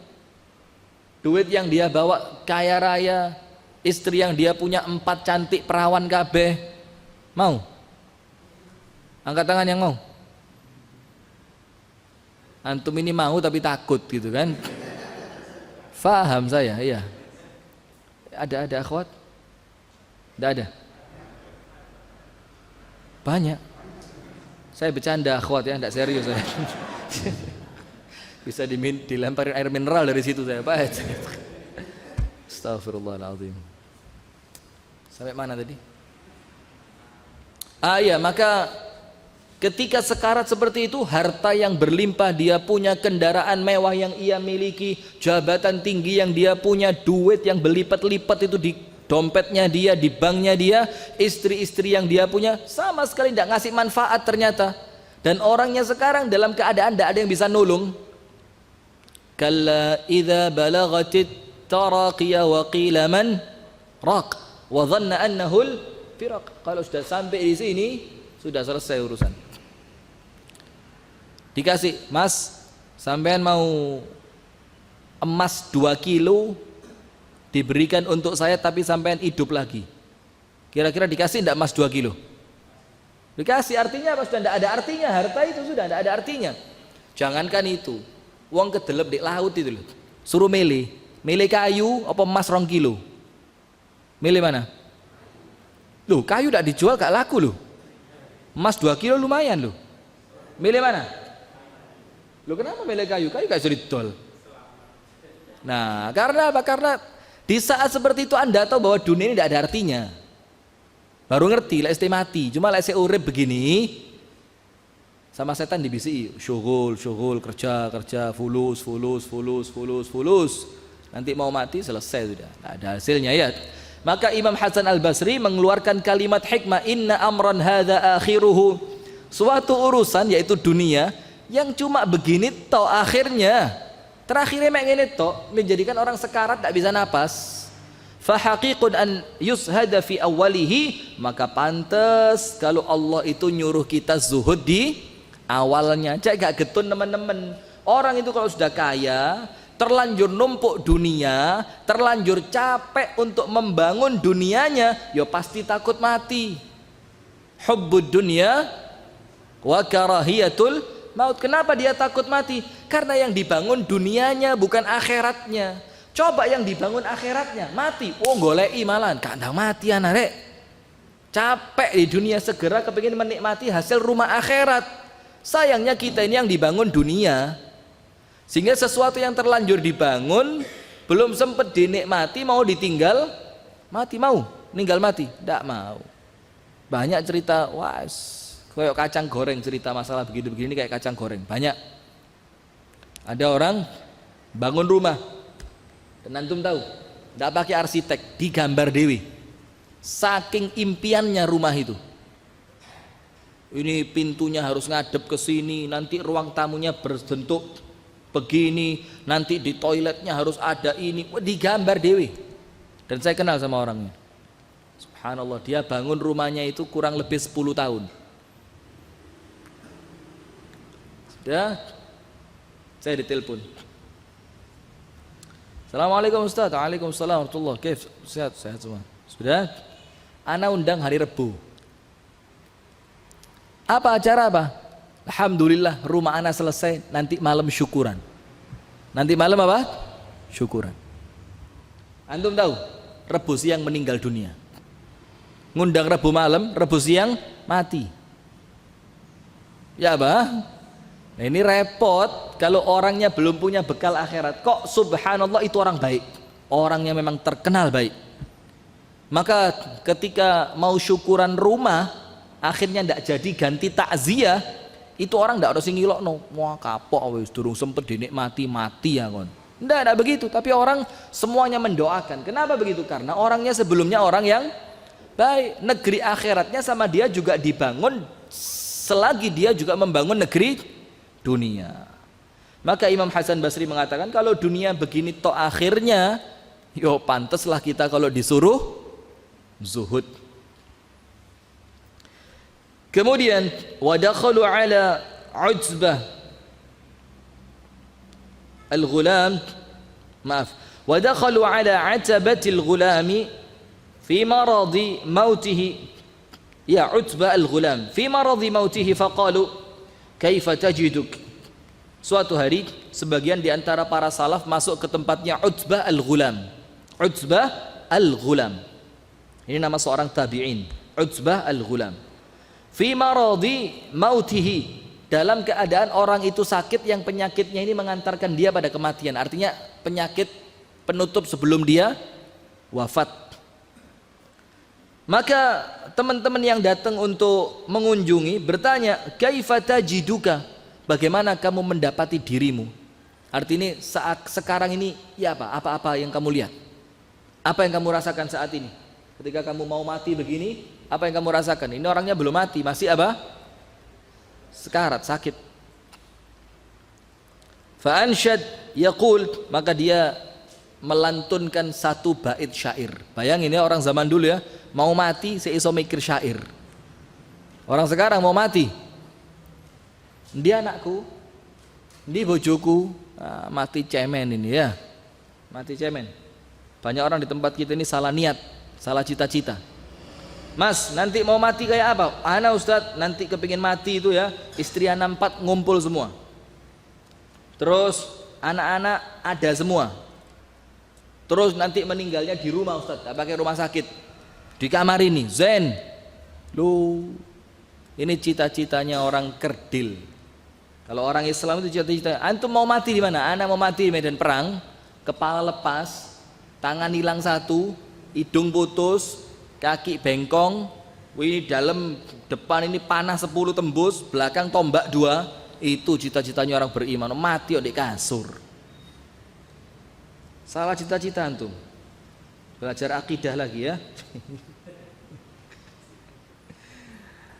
duit yang dia bawa kaya raya, istri yang dia punya 4 cantik perawan kabeh, mau? Angkat tangan yang mau. Antum ini mau tapi takut gitu kan? Faham saya, iya. Ada akhwat? Tidak ada? Banyak. Saya bercanda akhwat ya, tidak serius saya. Bisa dilemparin air mineral dari situ saya, Pak. Astaghfirullahaladzim. Sampai mana tadi? Ya, maka ketika sekarat seperti itu, harta yang berlimpah dia punya, kendaraan mewah yang ia miliki, jabatan tinggi yang dia punya, duit yang berlipat-lipat itu di dompetnya dia, di banknya dia, istri-istri yang dia punya, sama sekali tidak ngasih manfaat ternyata. Dan orangnya sekarang dalam keadaan tidak ada yang bisa nolong. Kalla idza balagatit taraqiya wa qila man raq wa dhanna annahu al-firaq. Kalau sudah sampai di sini sudah selesai urusan. Dikasih, Mas, sampean mau emas 2 kilo diberikan untuk saya tapi sampean hidup lagi. Kira-kira dikasih enggak emas 2 kilo? Dikasih, artinya apa? Sudah tidak ada artinya, harta itu sudah tidak ada artinya. Jangankan itu, uang kedelep di laut itu loh. Suruh milih kayu apa emas 2 kilo? Milih mana? Loh, kayu tidak dijual gak laku loh. Emas 2 kilo lumayan loh. Milih mana? Loh, kenapa milih kayu? Kayu gak bisa didol. Nah, karena apa? Karena di saat seperti itu Anda tahu bahwa dunia ini tidak ada artinya. Baru ngerti lek mati. Cuma lek urip begini sama setan dibisi, syughul kerja fulus. Nanti mau mati selesai sudah. Tidak ada hasilnya ya. Maka Imam Hasan Al-Basri mengeluarkan kalimat hikmah, inna amran hadza akhiruhu. Suatu urusan yaitu dunia yang cuma begini toh akhirnya. Terakhirnya mek ngene toh menjadikan orang sekarat tidak bisa napas. Fahaqiqun an yushada fi awalihi, maka pantas kalau Allah itu nyuruh kita zuhud di awalnya. Cek gak getun teman-teman. Orang itu kalau sudah kaya, terlanjur numpuk dunia, terlanjur capek untuk membangun dunianya, ya pasti takut mati. Hubbud dunya wa karahiyatul maut. Kenapa dia takut mati? Karena yang dibangun dunianya bukan akhiratnya. Coba yang dibangun akhiratnya mati, goleki malahan kandang mati anak rek. Capek di dunia segera kepingin menikmati hasil rumah akhirat. Sayangnya kita ini yang dibangun dunia, sehingga sesuatu yang terlanjur dibangun belum sempat dinikmati mau ditinggal mati, mau ninggal mati, tidak mau. Banyak cerita, kayak kacang goreng, cerita masalah begini-begini kayak kacang goreng banyak. Ada orang bangun rumah. Dan antum tahu, tidak pakai arsitek, digambar dewi. Saking impiannya rumah itu. Ini pintunya harus ngadep ke sini, nanti ruang tamunya berbentuk begini, nanti di toiletnya harus ada ini, digambar dewi. Dan saya kenal sama orangnya. Subhanallah, dia bangun rumahnya itu kurang lebih 10 tahun. Sudah, saya ditelepon. Assalamualaikum Ustaz. Waalaikumsalam warahmatullahi wabarakatuh. Sehat semua. Sudah? Ana undang hari Rebu. Apa acara apa? Alhamdulillah rumah ana selesai. Nanti malam syukuran. Nanti malam apa? Syukuran. Antum tahu? Rebu siang meninggal dunia. Ngundang Rebu malam, Rebu siang mati. Ya apa? Nah ini repot kalau orangnya belum punya bekal akhirat. Kok subhanallah itu orang baik, orangnya memang terkenal baik. Maka ketika mau syukuran rumah akhirnya tidak jadi ganti takziah, itu orang tidak harus ngilokno. Wah kapok wis durung sempet dinikmati mati ya kon. Tidak begitu, tapi orang semuanya mendoakan. Kenapa begitu? Karena orangnya sebelumnya orang yang baik. Negeri akhiratnya sama dia juga dibangun selagi dia juga membangun negeri dunia. Maka Imam Hasan Basri mengatakan kalau dunia begini toh akhirnya, yo pantaslah kita kalau disuruh zuhud. Kemudian wadakhalu ala Utsbah al-Ghulam, wadakhalu ala atabatil Ghulami fi maradi mautihi, ya Utsbah al-Ghulam fi maradi mautihi faqalu kaifa tajiduk. Suatu hari sebagian di antara para salaf masuk ke tempatnya Utsbah al-Ghulam. Utsbah al-Ghulam ini nama seorang tabi'in. Utsbah al-Ghulam fi maradi mautihi, dalam keadaan orang itu sakit yang penyakitnya ini mengantarkan dia pada kematian. Artinya penyakit penutup sebelum dia wafat. Maka teman-teman yang datang untuk mengunjungi bertanya, kaifa tajiduka, bagaimana kamu mendapati dirimu? Artinya saat sekarang ini ya apa yang kamu lihat? Apa yang kamu rasakan saat ini? Ketika kamu mau mati begini, apa yang kamu rasakan? Ini orangnya belum mati, masih apa? sekarat, sakit. Fa'ansyad yaqul, maka dia melantunkan satu bait syair. Bayangin ya, orang zaman dulu ya, mau mati seiso mikir syair. Orang sekarang mau mati, dia anakku, dia bojoku, mati cemen ini ya, mati cemen. Banyak orang di tempat kita ini salah niat, salah cita-cita. Mas, nanti mau mati kayak apa? Ana Ustadz, nanti kepingin mati itu ya, istri anak 4 ngumpul semua, terus anak-anak ada semua, terus nanti meninggalnya di rumah Ustadz, tak pakai rumah sakit, di kamar ini, zen. Lu, ini cita-citanya orang kerdil. Kalau orang Islam itu cita-cita, antum mau mati di mana? Ana mau mati di medan perang, kepala lepas, tangan hilang 1, hidung putus, kaki bengkong, ini dalam depan ini panah 10 tembus, belakang tombak 2. Itu cita-citanya orang beriman, mati di kasur. Salah cita-cita antum. Belajar akidah lagi ya.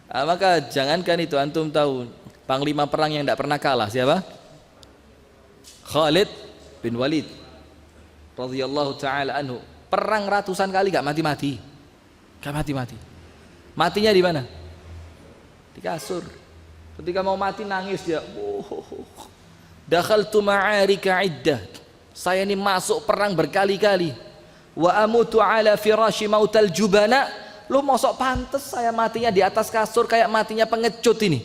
Maka jangankan itu, antum tahu panglima perang yang tidak pernah kalah siapa? Khalid bin Walid radhiyallahu taala anhu. Perang ratusan kali gak mati-mati. Gak mati-mati. Matinya di mana? Di kasur. Ketika mau mati nangis dia. Dakhaltu ma'arika iddah. Saya ini masuk perang berkali-kali. Wa amutu ala firashi mautal jubana. Lu mosok pantes saya matinya di atas kasur kayak matinya pengecut ini.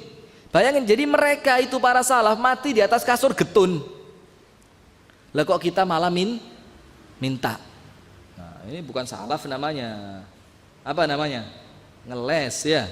Bayangin, jadi mereka itu para salaf mati di atas kasur getun. Lah kok kita malah minta. Nah, ini bukan salaf namanya. Apa namanya? Ngeles ya.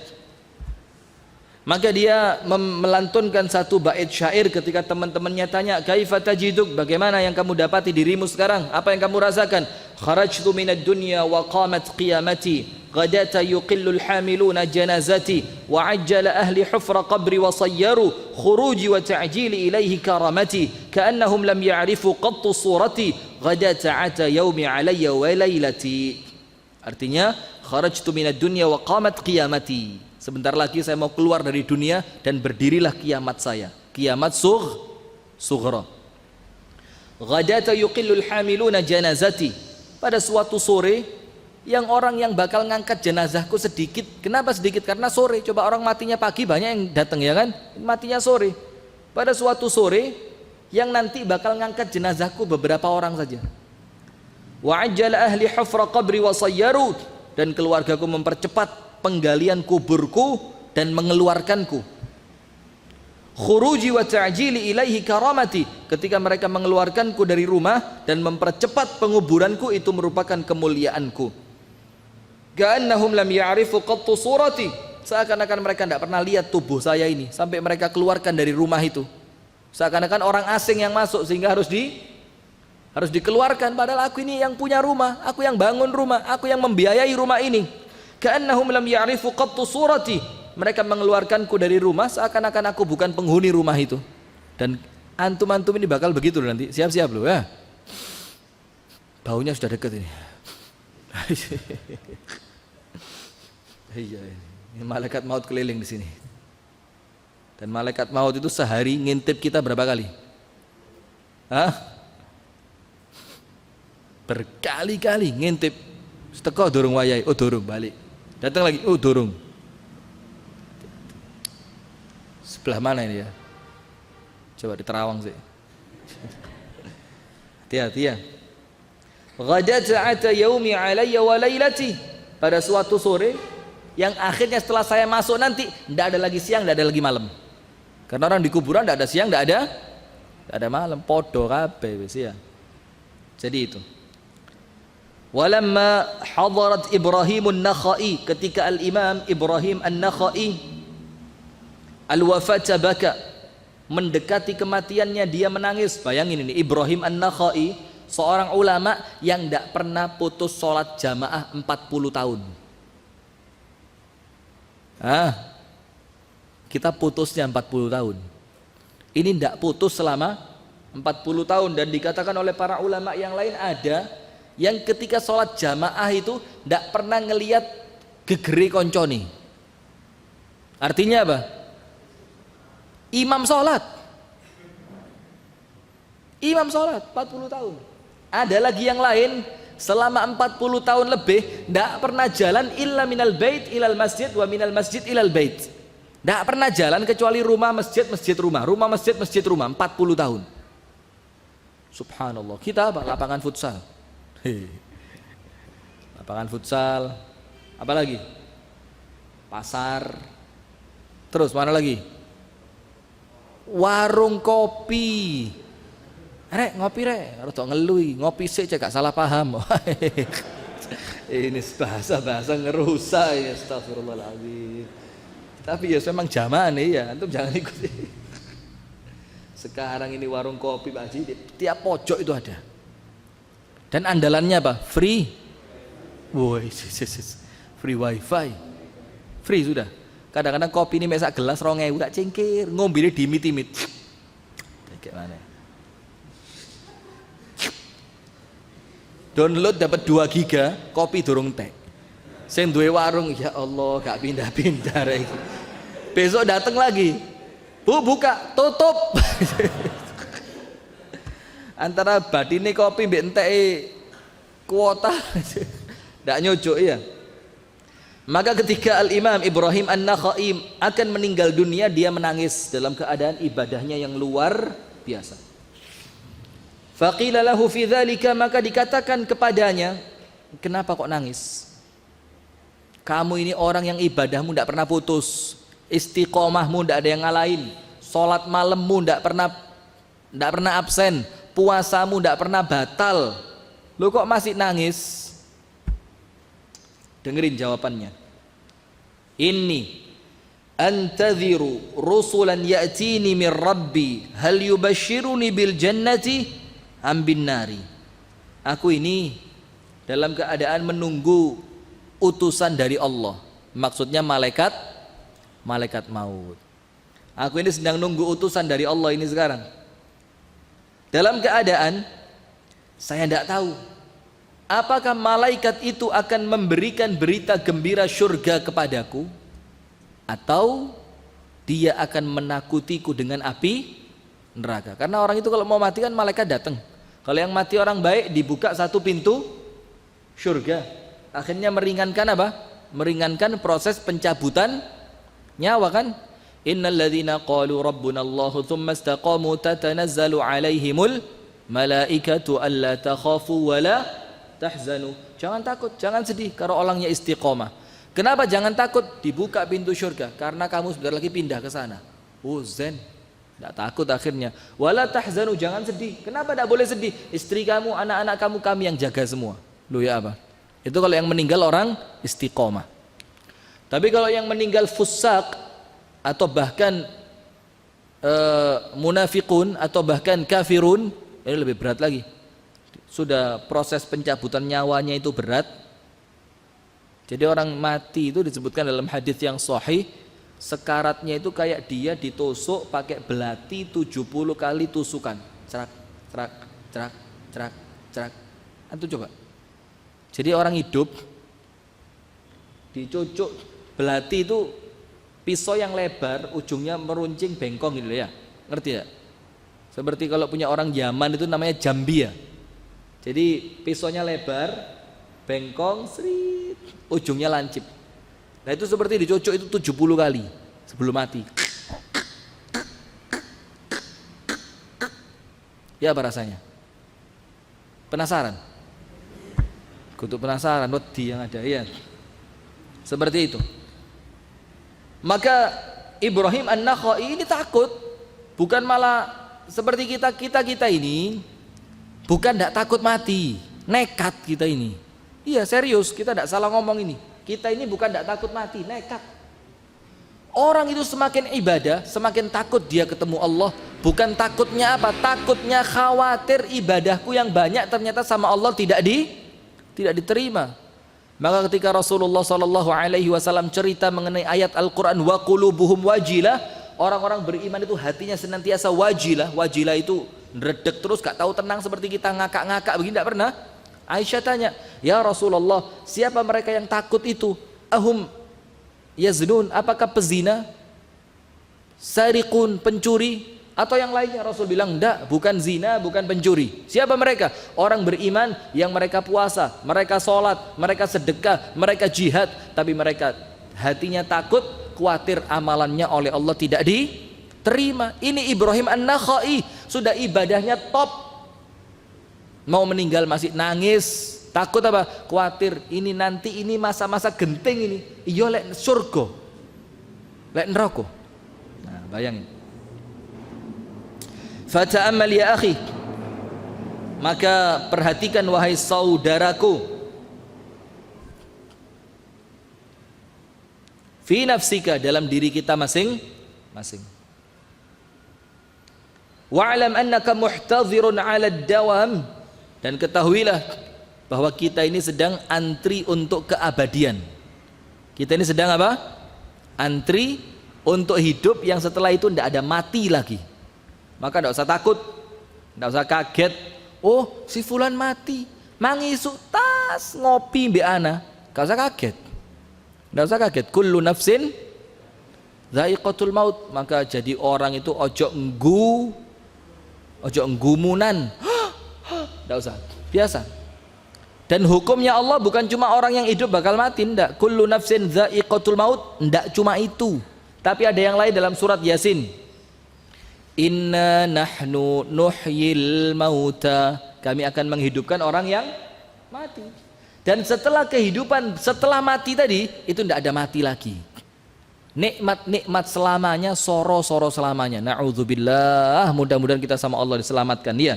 Maka dia melantunkan satu bait syair ketika teman-temannya tanya, "Kaifa tajiduk?" Bagaimana yang kamu dapati dirimu sekarang? Apa yang kamu rasakan? "Kharajtu minad dunya wa qamat qiyamati." غداة يقل الحاملون جنازتي وعجل أهل حفر قبري وصيروا خروجي وتعجيل إليه كرامتي كأنهم لم يعرفوا قط صورتي غداة عتى يومي علي وليلتي. Artinya kharajtu minad dunya wa qamat qiyamati. Sebentar lagi saya mau keluar dari dunia dan berdirilah kiamat saya. Kiamat sughra. Ghadata yuqillul hamiluna janazati. Pada suatu sore yang orang yang bakal ngangkat jenazahku sedikit. Kenapa sedikit? Karena sore. Coba orang matinya pagi banyak yang datang ya kan? Matinya sore. Pada suatu sore yang nanti bakal ngangkat jenazahku beberapa orang saja. Wa ajjala ahli hufra qabri wa sayyaru, dan keluargaku mempercepat penggalian kuburku dan mengeluarkanku. Khuruji wa ta'jili ilaihi karamati, ketika mereka mengeluarkanku dari rumah dan mempercepat penguburanku itu merupakan kemuliaanku. Ka'annahum lam ya'rifu qattu surati, seakan-akan mereka tidak pernah lihat tubuh saya ini sampai mereka keluarkan dari rumah itu. Seakan-akan orang asing yang masuk sehingga harus dikeluarkan, padahal aku ini yang punya rumah, aku yang bangun rumah, aku yang membiayai rumah ini. Ka'annahum lam ya'rifu qattu surati, mereka mengeluarkanku dari rumah seakan-akan aku bukan penghuni rumah itu. Dan antum-antum ini bakal begitu loh nanti, siap-siap loh ya. Baunya sudah dekat ini. Iya, ini malaikat maut keliling di sini. Dan malaikat maut itu sehari ngintip kita berapa kali? Hah? Berkali-kali ngintip. Seteko durung wayai, oh durung balik. Datang lagi, oh durung. Sebelah mana ini ya? Coba di Terawang sih. Hati-hati ya. Ghadata ata yaumi alayya wa lailati. Pada suatu sore yang akhirnya setelah saya masuk nanti tidak ada lagi siang, tidak ada lagi malam. Karena orang di kuburan tidak ada siang, tidak ada malam, podo kabeh wis ya. Jadi itu. Walamma hadarat Ibrahim an-Nakhai, ketika al-Imam Ibrahim an-Nakhai al-wafata baka, mendekati kematiannya dia menangis. Bayangin ini Ibrahim an-Nakhai, seorang ulama yang tidak pernah putus sholat jamaah 40 tahun. Kita putusnya 40 tahun. Ini tidak putus selama 40 tahun. Dan dikatakan oleh para ulama yang lain ada yang ketika sholat jamaah itu tidak pernah ngelihat gegeri konconi. Artinya apa? Imam sholat. Imam sholat 40 tahun. Ada lagi yang lain selama 40 tahun lebih tidak pernah jalan illa minal bait ilal masjid wa minal masjid ilal bait. Tidak pernah jalan kecuali rumah masjid masjid rumah, rumah masjid masjid rumah 40 tahun. Subhanallah. Kita apa? Lapangan futsal. Lapangan futsal. Apa lagi? Pasar. Terus mana lagi? Warung kopi. Rek ngopi rek, rada ngelui, ngopi sik cek gak salah paham. Ini bahasa-bahasa ngerusak ya, astagfirullahaladzim. Tapi ya memang zaman ya, antum jangan ikuti. Sekarang ini warung kopi Pak Haji, tiap pojok itu ada. Dan andalannya apa? Free. Woi, free wifi. Free sudah. Kadang-kadang kopi ini mesak gelas 2.000 tak cengkir, ngombine dimit-dimit. Kayak mana? Download dapat 2 giga, kopi durung tek. Sing duwe warung, ya Allah, gak pindah-pindah rek. Besok datang lagi. Bu, buka, tutup. Antara batine kopi mbek enteke kuota. Ndak nyocok ya. Maka ketika Al-Imam Ibrahim An-Nakhai akan meninggal dunia, dia menangis dalam keadaan ibadahnya yang luar biasa. Faqila lahu fi dzalika, maka dikatakan kepadanya, kenapa kok nangis? Kamu ini orang yang ibadahmu tidak pernah putus, istiqomahmu tidak ada yang ngalahin, sholat malammu tidak pernah absen, puasamu tidak pernah batal. Lo kok masih nangis? Dengerin jawabannya. Inni antadhiru rusulan ya'tini min rabbi hal yubashiruni bil jannati ambin nari. Aku ini dalam keadaan menunggu utusan dari Allah. Maksudnya malaikat maut. Aku ini sedang nunggu utusan dari Allah ini sekarang. Dalam keadaan saya tidak tahu apakah malaikat itu akan memberikan berita gembira surga kepadaku, atau dia akan menakutiku dengan api neraka. Karena orang itu kalau mau mati kan malaikat datang. Kalau yang mati orang baik dibuka satu pintu surga. Akhirnya meringankan apa? Meringankan proses pencabutan nyawa kan. Innal ladzina qalu rabbuna Allahu tsumma istaqamu tatanazzalu alaihimul malaikatu alla takhafu wa la tahzanu. Jangan takut, jangan sedih kalau orangnya istiqomah. Kenapa jangan takut? Dibuka pintu surga karena kamu sebentar lagi pindah ke sana. Oh zen. Tidak takut akhirnya. Wala tahzanu, jangan sedih. Kenapa tidak boleh sedih? Istri kamu, anak-anak kamu, kami yang jaga semua. Loh ya apa? Itu kalau yang meninggal orang istiqomah. Tapi kalau yang meninggal fusak atau bahkan munafikun atau bahkan kafirun, ini lebih berat lagi. Sudah proses pencabutan nyawanya itu berat. Jadi orang mati itu disebutkan dalam hadis yang sahih, sekaratnya itu kayak dia ditusuk pakai belati 70 kali tusukan. Cerak, cerak, cerak, cerak, cerak. Antum coba. Jadi orang hidup dicucuk belati itu pisau yang lebar, ujungnya meruncing bengkong gitu ya. Ngerti ya? Seperti kalau punya orang Yaman itu namanya jambia. Jadi pisaunya lebar, bengkong, srit, ujungnya lancip. Nah itu seperti dicucuk itu 70 kali sebelum mati. Ya apa rasanya? Penasaran? Kutu penasaran, wedi yang ada ya. Seperti itu. Maka Ibrahim An-Nakhai ini takut, bukan malah seperti kita ini, bukan tidak takut mati, nekat kita ini. Iya serius, kita tidak salah ngomong ini. Kita ini bukan tidak takut mati, nekat. Orang itu semakin ibadah, semakin takut dia ketemu Allah. Bukan takutnya apa? Takutnya khawatir ibadahku yang banyak ternyata sama Allah tidak diterima. Maka ketika Rasulullah SAW cerita mengenai ayat Al-Quran wa qulubuhum wajilah, orang-orang beriman itu hatinya senantiasa wajilah. Wajilah itu ngeredek terus, gak tahu tenang seperti kita ngakak-ngakak begini, tidak pernah. Aisyah tanya, ya Rasulullah, siapa mereka yang takut itu? Ahum yaznun, apakah pezina? sariqun, pencuri, atau yang lainnya. Rasul bilang enggak, bukan zina, bukan pencuri. Siapa mereka? Orang beriman yang mereka puasa, mereka sholat, mereka sedekah, mereka jihad, tapi mereka hatinya takut, khawatir amalannya oleh Allah tidak diterima. Ini Ibrahim An-Nakhai, sudah ibadahnya top, mau meninggal masih nangis, takut apa? Khawatir ini nanti ini masa-masa genting ini, iya lek surga, lek neraka. Nah, bayangin. Fata'ammal ya akhi, maka perhatikan wahai saudaraku, fi nafsika, dalam diri kita masing-masing. Wa'lam annaka muhtadhirun 'ala ad-dawam, dan ketahuilah bahwa kita ini sedang antri untuk keabadian. Kita ini sedang apa? Antri untuk hidup yang setelah itu tidak ada mati lagi. Maka tidak usah takut, tidak usah kaget. Oh, si fulan mati, mangisu tas ngopi mbak ana, gak usah kaget, tidak usah kaget. Kullu nafsin dha'iqatul maut. Maka jadi orang itu ojo nggumunan, tidak usah, biasa. Dan hukumnya Allah bukan cuma orang yang hidup bakal mati, tidak. Kullu nafsin dha'iqatul maut, tidak cuma itu, tapi ada yang lain dalam surat Yasin. Inna nahnu nuhyil mauta, kami akan menghidupkan orang yang mati. Dan setelah kehidupan, setelah mati tadi, itu tidak ada mati lagi. Nikmat selamanya, soro selamanya. Na'udzubillah, mudah-mudahan kita sama Allah diselamatkan ya.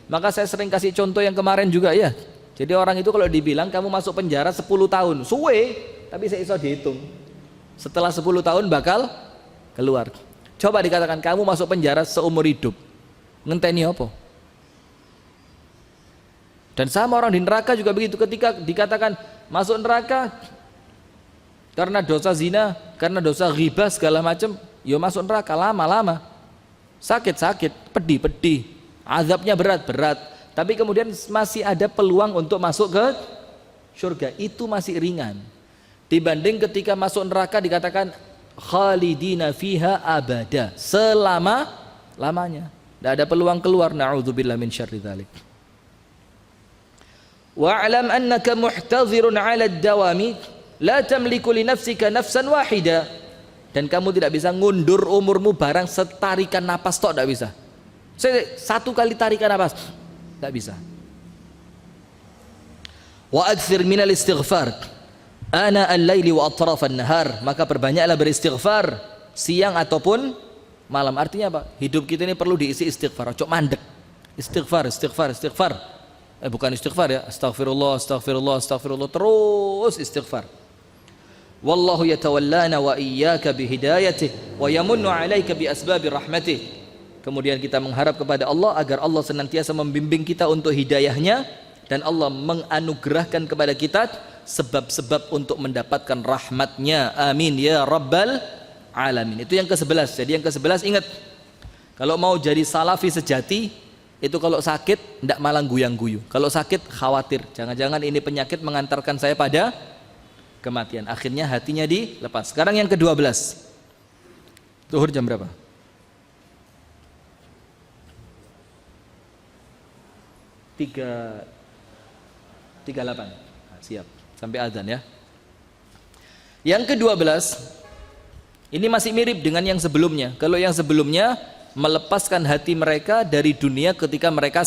Maka saya sering kasih contoh yang kemarin juga ya. Jadi orang itu kalau dibilang kamu masuk penjara 10 tahun, suwe, tapi saya iso dihitung. Setelah 10 tahun bakal keluar. Coba dikatakan kamu masuk penjara seumur hidup, ngenteni apa? Dan sama orang di neraka juga begitu, ketika dikatakan masuk neraka karena dosa zina, karena dosa ghibah segala macam, ya masuk neraka lama-lama, sakit-sakit, pedih-pedih, azabnya berat-berat, tapi kemudian masih ada peluang untuk masuk ke surga. Itu masih ringan dibanding ketika masuk neraka dikatakan khalidina fiha abada, selama-lamanya, tidak ada peluang keluar. Na'udzubillah min syarri dzalik. Wa'lam annaka muhtadhirun 'ala ad-dawami la tamliku li nafsika nafsan wahida, dan kamu tidak bisa ngundur umurmu barang setarikan napas tok, tidak bisa. Satu kali tarikan napas tidak bisa. Wa aktsir minal istighfar ana al-laili wa atrafan nahar, maka perbanyaklah beristighfar siang ataupun malam. Artinya apa? Hidup kita ini perlu diisi istighfar, ojo mandek. Istighfar. Bukan istighfar ya, astagfirullah, terus istighfar. Wallahu yatawallana wa iyyaka bihidayatihi wa yamunnu 'alaika bi asbabi rahmatih. Kemudian kita mengharap kepada Allah agar Allah senantiasa membimbing kita untuk hidayahnya, dan Allah menganugerahkan kepada kita sebab-sebab untuk mendapatkan rahmatnya. Amin ya rabbal alamin. Itu yang ke-11. Jadi yang ke-11 ingat, kalau mau jadi salafi sejati itu kalau sakit tidak malah guyang-guyu. Kalau sakit khawatir, jangan-jangan ini penyakit mengantarkan saya pada kematian. Akhirnya hatinya dilepas. Sekarang yang ke-12. Zuhur jam berapa? 3:38. Nah, siap. Sampai azan ya. Yang ke-12 ini masih mirip dengan yang sebelumnya. Kalau yang sebelumnya melepaskan hati mereka dari dunia ketika mereka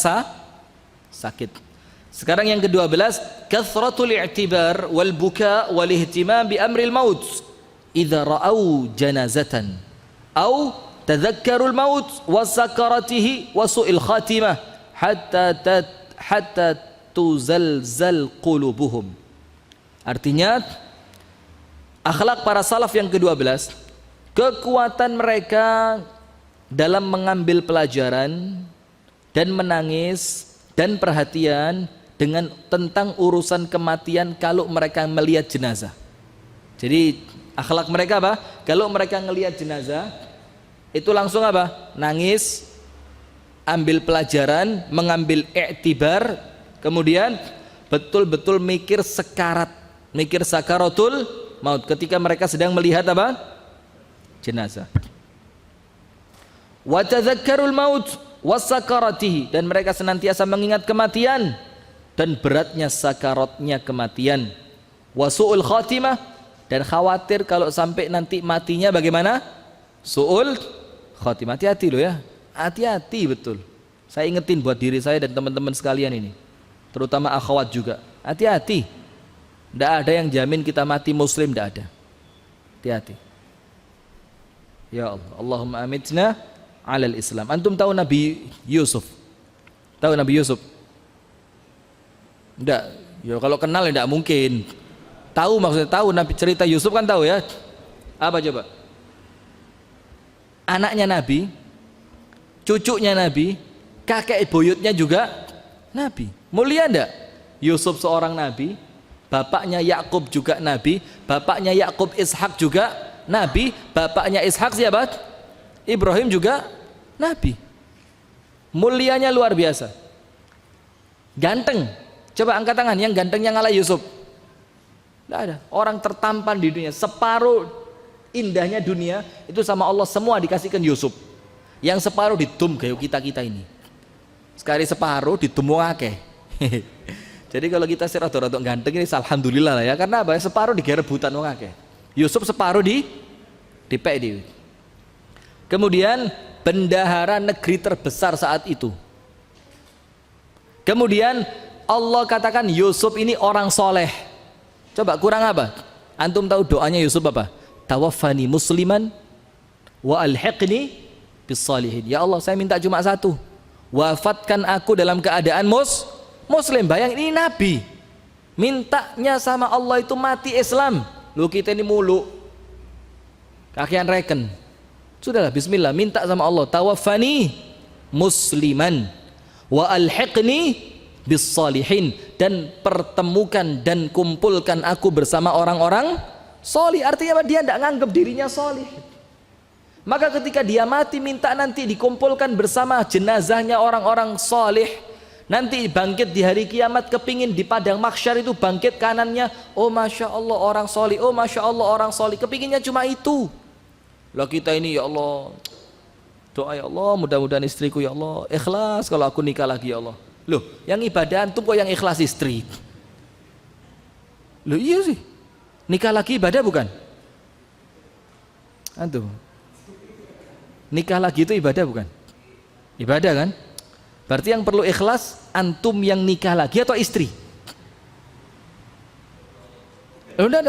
sakit. Sekarang yang ke-12, kathratul i'tibar wal buka wal ihtimam bi amril maut idza ra'au janazatan au tadhakkarul maut wa sakaratihi wa su'il khatimah hatta tuzalzal qulubuhum. Artinya akhlak para salaf yang ke-12, kekuatan mereka dalam mengambil pelajaran dan menangis dan perhatian dengan tentang urusan kematian kalau mereka melihat jenazah. Jadi akhlak mereka apa? Kalau mereka melihat jenazah itu langsung apa? Nangis, ambil pelajaran, mengambil i'tibar, kemudian betul-betul mikir sekarat, mikir sakaratul maut ketika mereka sedang melihat apa? Jenazah. wa tadzakkarul maut wasakaratihi, dan mereka senantiasa mengingat kematian dan beratnya sakaratnya kematian, wasu'ul khatimah, dan khawatir kalau sampai nanti matinya bagaimana, su'ul khatimah. Hati-hati loh ya, hati-hati betul. Saya ingetin buat diri saya dan teman-teman sekalian ini, terutama akhwat juga, hati-hati. Tidak ada yang jamin kita mati muslim, tidak ada. Hati-hati. Ya Allah, Allahumma amitna alal Islam. Antum tahu Nabi Yusuf? Tahu Nabi Yusuf? Enggak. Ya kalau kenal ya enggak mungkin. Tahu maksudnya tahu, Nabi cerita Yusuf kan tahu ya. Apa coba? Anaknya Nabi, cucunya Nabi, kakek buyutnya juga Nabi. Mulia enggak? Yusuf seorang Nabi, bapaknya Yakub juga Nabi, bapaknya Yakub Ishak juga Nabi, bapaknya Ishak siapa? Ibrahim juga Nabi. Mulianya luar biasa. Ganteng. Coba angkat tangan yang gantengnya ngalah Yusuf. Tidak ada. Orang tertampan di dunia, separuh indahnya dunia itu sama Allah semua dikasihkan Yusuf. Yang separuh ditum kayak kita ini. Sekali separuh ditum akeh. Jadi kalau kita sih rada-rada ganteng ini alhamdulillah lah ya. Karena apa? Separuh digerebutan wong akeh. Yusuf separuh di PDW. Kemudian bendahara negeri terbesar saat itu. Kemudian Allah katakan Yusuf ini orang soleh. Coba kurang apa? Antum tahu doanya Yusuf apa? Tawaffani musliman wa alhiqni bis salihin. Ya Allah, saya minta cuma satu, wafatkan aku dalam keadaan muslim. Bayang, ini Nabi mintanya sama Allah itu mati Islam. Lu kita ini mulu kakian reken. Sudahlah, bismillah, minta sama Allah, tawaffani musliman wa alhiqni bis salihin, dan pertemukan dan kumpulkan aku bersama orang-orang solih. Artinya apa? Dia tidak nganggap dirinya solih. Maka ketika dia mati, minta nanti dikumpulkan bersama jenazahnya orang-orang solih. Nanti bangkit di hari kiamat, kepingin di padang mahsyar itu bangkit kanannya, oh masya Allah orang solih, oh masya Allah orang solih. Kepinginnya cuma itu. Lah kita ini ya Allah, doa ya Allah, mudah-mudahan istriku ya Allah ikhlas kalau aku nikah lagi ya Allah. Loh, yang ibadah antum kok yang ikhlas istri? Loh iya sih, nikah lagi ibadah bukan? Antum nikah lagi itu ibadah bukan? Ibadah kan? Berarti yang perlu ikhlas antum yang nikah lagi atau istri? Udah.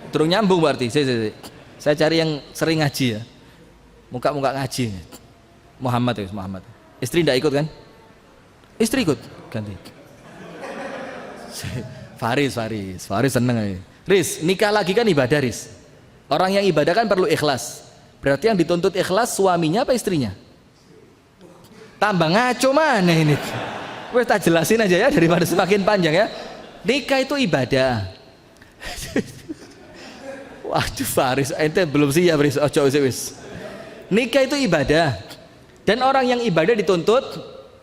Terus nyambung berarti. Saya cari yang sering ngaji ya. Muka-muka ngaji. Muhammad. Istri tidak ikut kan? Istri ikut ganti. Faris seneng aja. Riz, nikah lagi kan ibadah, Riz. Orang yang ibadah kan perlu ikhlas. Berarti yang dituntut ikhlas suaminya apa istrinya? Tambah ngaco mana ini? Wes tak jelasin aja ya daripada semakin panjang ya. Nikah itu ibadah. Waduh Faris, ente belum siap Faris. Ojo wis. Nikah itu ibadah. Dan orang yang ibadah dituntut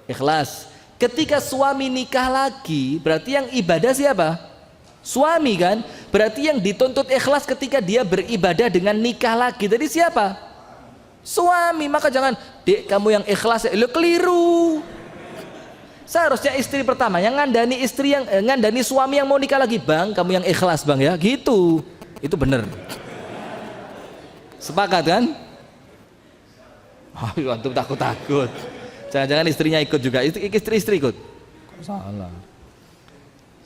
ikhlas. Ketika suami nikah lagi, berarti yang ibadah siapa? Suami kan? Berarti yang dituntut ikhlas ketika dia beribadah dengan nikah lagi. Jadi siapa? Suami. Maka jangan, dek kamu yang ikhlas, lu keliru. Seharusnya istri pertama yang ngandani istri yang ngandani suami yang mau nikah lagi, bang, kamu yang ikhlas bang ya, gitu. Itu bener. Sepakat kan? Oh, antum takut. Jangan-jangan istrinya ikut juga, istri ikut. Salah.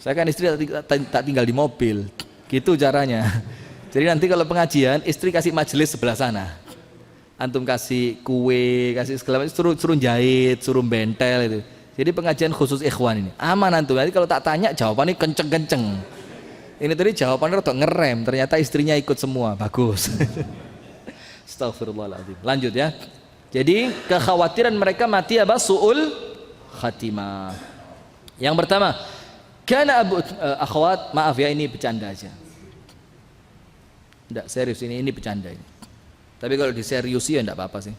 Saya kan istri tak tinggal di mobil, gitu caranya. Jadi nanti kalau pengajian, istri kasih majelis sebelah sana. Antum kasih kue, kasih segala macam, suruh jahit, suruh bentel itu. Jadi pengajian khusus ikhwan ini aman antum. Jadi kalau tak tanya jawabannya kenceng. Ini tadi jawabannya rada ngerem, ternyata istrinya ikut semua, bagus. Astagfirullahaladzim. Lanjut ya. Jadi kekhawatiran mereka mati apa? Su'ul khatimah. Yang pertama, karena akhwat, maaf ya ini bercanda aja. Enggak serius, ini bercanda ini. Tapi kalau diseriusi ya enggak apa-apa sih.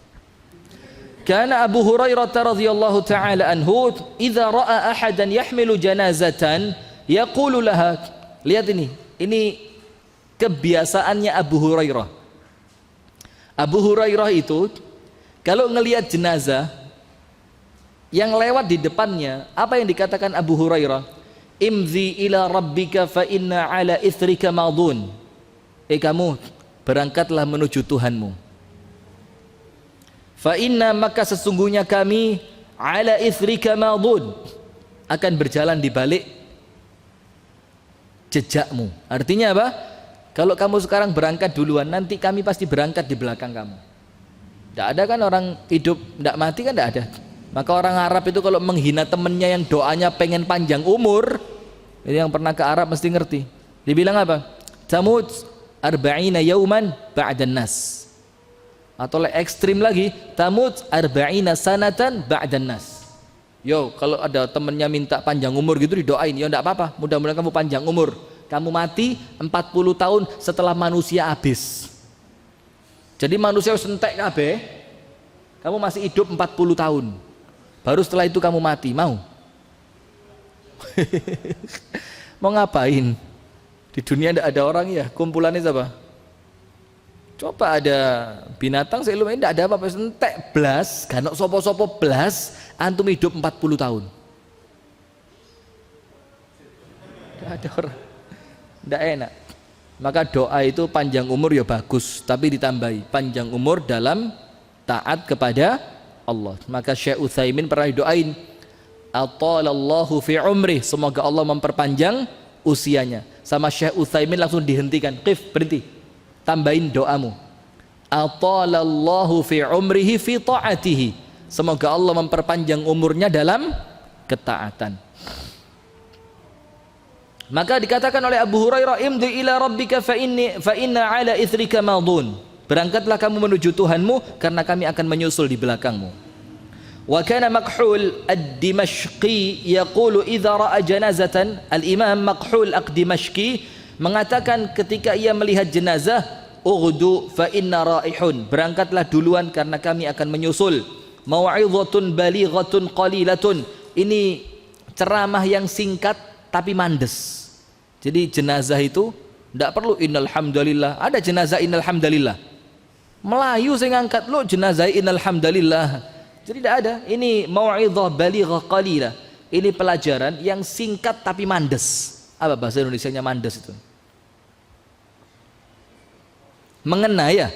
Karena Abu Hurairah radhiyallahu taala anhu, "Idza ra'a ahadan yahmilu janazatan, yaqulu laha." Lihat ini kebiasaannya Abu Hurairah. Abu Hurairah itu Kalau ngelihat jenazah yang lewat di depannya, apa yang dikatakan Abu Hurairah? Imzi ila rabbika fa inna ala ithrika madun. Kamu berangkatlah menuju Tuhanmu. Fa inna, maka sesungguhnya kami ala ithrika madun, akan berjalan di balik jejakmu. Artinya apa? Kalau kamu sekarang berangkat duluan, nanti kami pasti berangkat di belakang kamu. Tidak ada kan orang hidup tidak mati kan, tidak ada. Maka orang Arab itu kalau menghina temennya yang doanya pengen panjang umur, ini yang pernah ke Arab mesti ngerti. Dibilang apa? Tamut arba'ina yauman ba'dan nas. Atau ekstrim lagi, tamut arba'ina sanatan ba'dan nas. Yo, kalau ada temennya minta panjang umur gitu didoain, ya enggak apa-apa, mudah-mudahan kamu panjang umur. Kamu mati 40 tahun setelah manusia habis. Jadi manusia sentek kabeh, kamu masih hidup 40 tahun. Baru setelah itu kamu mati, mau? Mau ngapain? Di dunia tidak ada orang ya, kumpulannya siapa? Coba ada binatang saya lumayan tidak ada apa-apa, entek blas, ganok sopo-sopo blas, antum hidup 40 tahun. Tidak ada orang, tidak enak. Maka doa itu panjang umur ya bagus, tapi ditambahi panjang umur dalam taat kepada Allah. Maka Syekh Utsaimin pernah doain, atalallahu fi umrih, semoga Allah memperpanjang usianya. Sama Syekh Utsaimin langsung dihentikan, Qif, berhenti, tambahin doamu, atalallahu fi umrihi fi ta'atihi, semoga Allah memperpanjang umurnya dalam ketaatan. Maka dikatakan oleh Abu Hurairah, imdi ila rabbika fa inna ala ithrika madun, berangkatlah kamu menuju Tuhanmu karena kami akan menyusul di belakangmu. Wa kana Makhul ad-Dimashqi yaqulu idza ra'a janazatan, al-Imam Makhul ad-Dimashqi mengatakan ketika ia melihat jenazah, ughdu fa inna raihun, berangkatlah duluan karena kami akan menyusul. Mau'izatun balighatun qalilatun, ini ceramah yang singkat tapi mandes. Jadi jenazah itu tidak perlu innal hamdalillah, ada jenazah innal hamdalillah. Melayu saya ngangkat lo jenazah innal hamdalillah. Jadi tidak ada. Ini mau'izah balighah qalilah. Ini pelajaran yang singkat tapi mandes. Apa bahasa Indonesianya mandes itu? Mengena ya.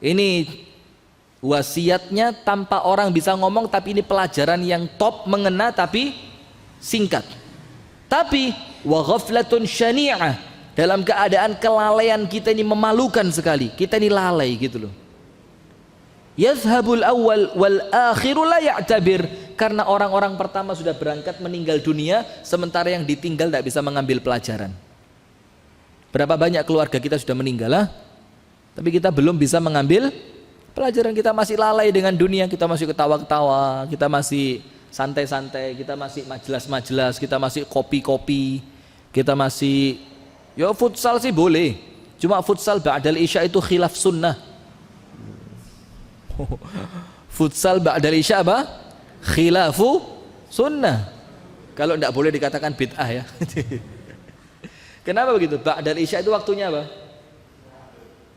Ini wasiatnya tanpa orang bisa ngomong, tapi ini pelajaran yang top, mengena tapi singkat. Tapi wa ghaflatun syani'ah, dalam keadaan kelalaian kita ini memalukan sekali. Kita ini lalai gitu loh. Yazhabul awal wal akhiru la ya'tabir, karena orang-orang pertama sudah berangkat meninggal dunia, sementara yang ditinggal tidak bisa mengambil pelajaran. Berapa banyak keluarga kita sudah meninggal lah, tapi kita belum bisa mengambil pelajaran. Kita masih lalai dengan dunia, kita masih ketawa-ketawa, kita masih santai-santai, kita masih majelas-majelas, kita masih kopi-kopi, kita masih ya futsal sih boleh, cuma futsal ba'dal isya itu khilaf sunnah. Futsal ba'dal isya apa? Khilafu sunnah. Kalau tidak boleh dikatakan bid'ah ya. Kenapa begitu? Ba'dal isya itu waktunya apa?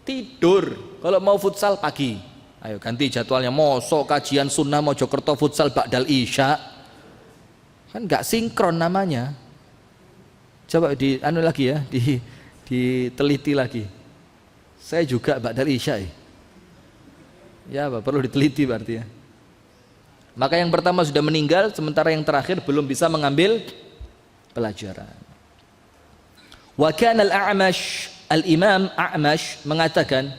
Tidur. Kalau mau futsal pagi, ayo ganti jadwalnya. Mosok kajian sunnah Mojokerto futsal ba'dal isya, kan nggak sinkron namanya. Coba di anu lagi ya, diteliti lagi. Saya juga ba'dal isya ya apa, perlu diteliti berarti ya. Maka yang pertama sudah meninggal, sementara yang terakhir belum bisa mengambil pelajaran. Wa kana al-A'mash, al-Imam A'mash mengatakan,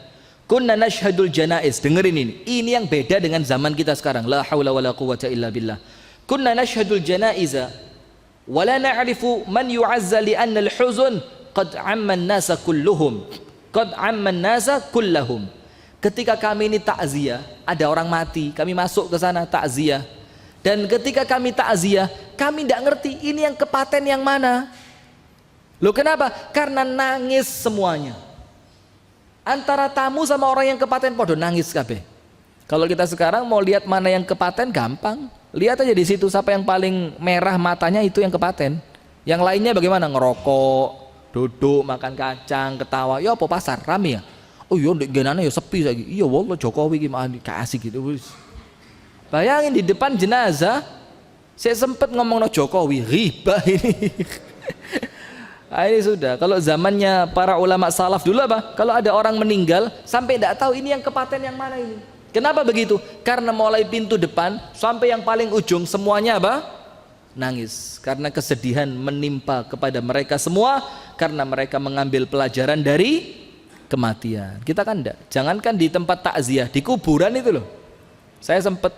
kunna nashhadul janaiz. Dengerin ini yang beda dengan zaman kita sekarang. La haula wala quwwata illa billah. Kunna nashhadul janaiza wa la na'rifu man yu'azza li anna al-huzn qad 'amma an-nasa kulluhum. Qad 'amma an-nasa kullahum. Ketika kami ini takziah, ada orang mati, kami masuk ke sana takziah. Dan ketika kami takziah, kami tidak ngerti ini yang kepaten yang mana. Loh kenapa? Karena nangis semuanya. Antara tamu sama orang yang kepaten podo nangis kabeh. Kalau kita sekarang mau lihat mana yang kepaten gampang. Lihat aja di situ siapa yang paling merah matanya, itu yang kepaten. Yang lainnya bagaimana? Ngerokok, duduk, makan kacang, ketawa. Ya apa pasar rame ya? Oh iya ndek genane ya sepi saiki. Iya wallah Jokowi iki mah kasih gitu wis. Bayangin di depan jenazah, saya sempat ngomong no Jokowi, ghibah ini. Nah, ini sudah. Kalau zamannya para ulama salaf dulu apa? Kalau ada orang meninggal sampai tidak tahu ini yang kepaten yang mana ini. Kenapa begitu? Karena mulai pintu depan sampai yang paling ujung semuanya apa? Nangis. Karena kesedihan menimpa kepada mereka semua karena mereka mengambil pelajaran dari kematian. Kita kan enggak. Jangankan di tempat takziah, di kuburan itu loh. Saya sempat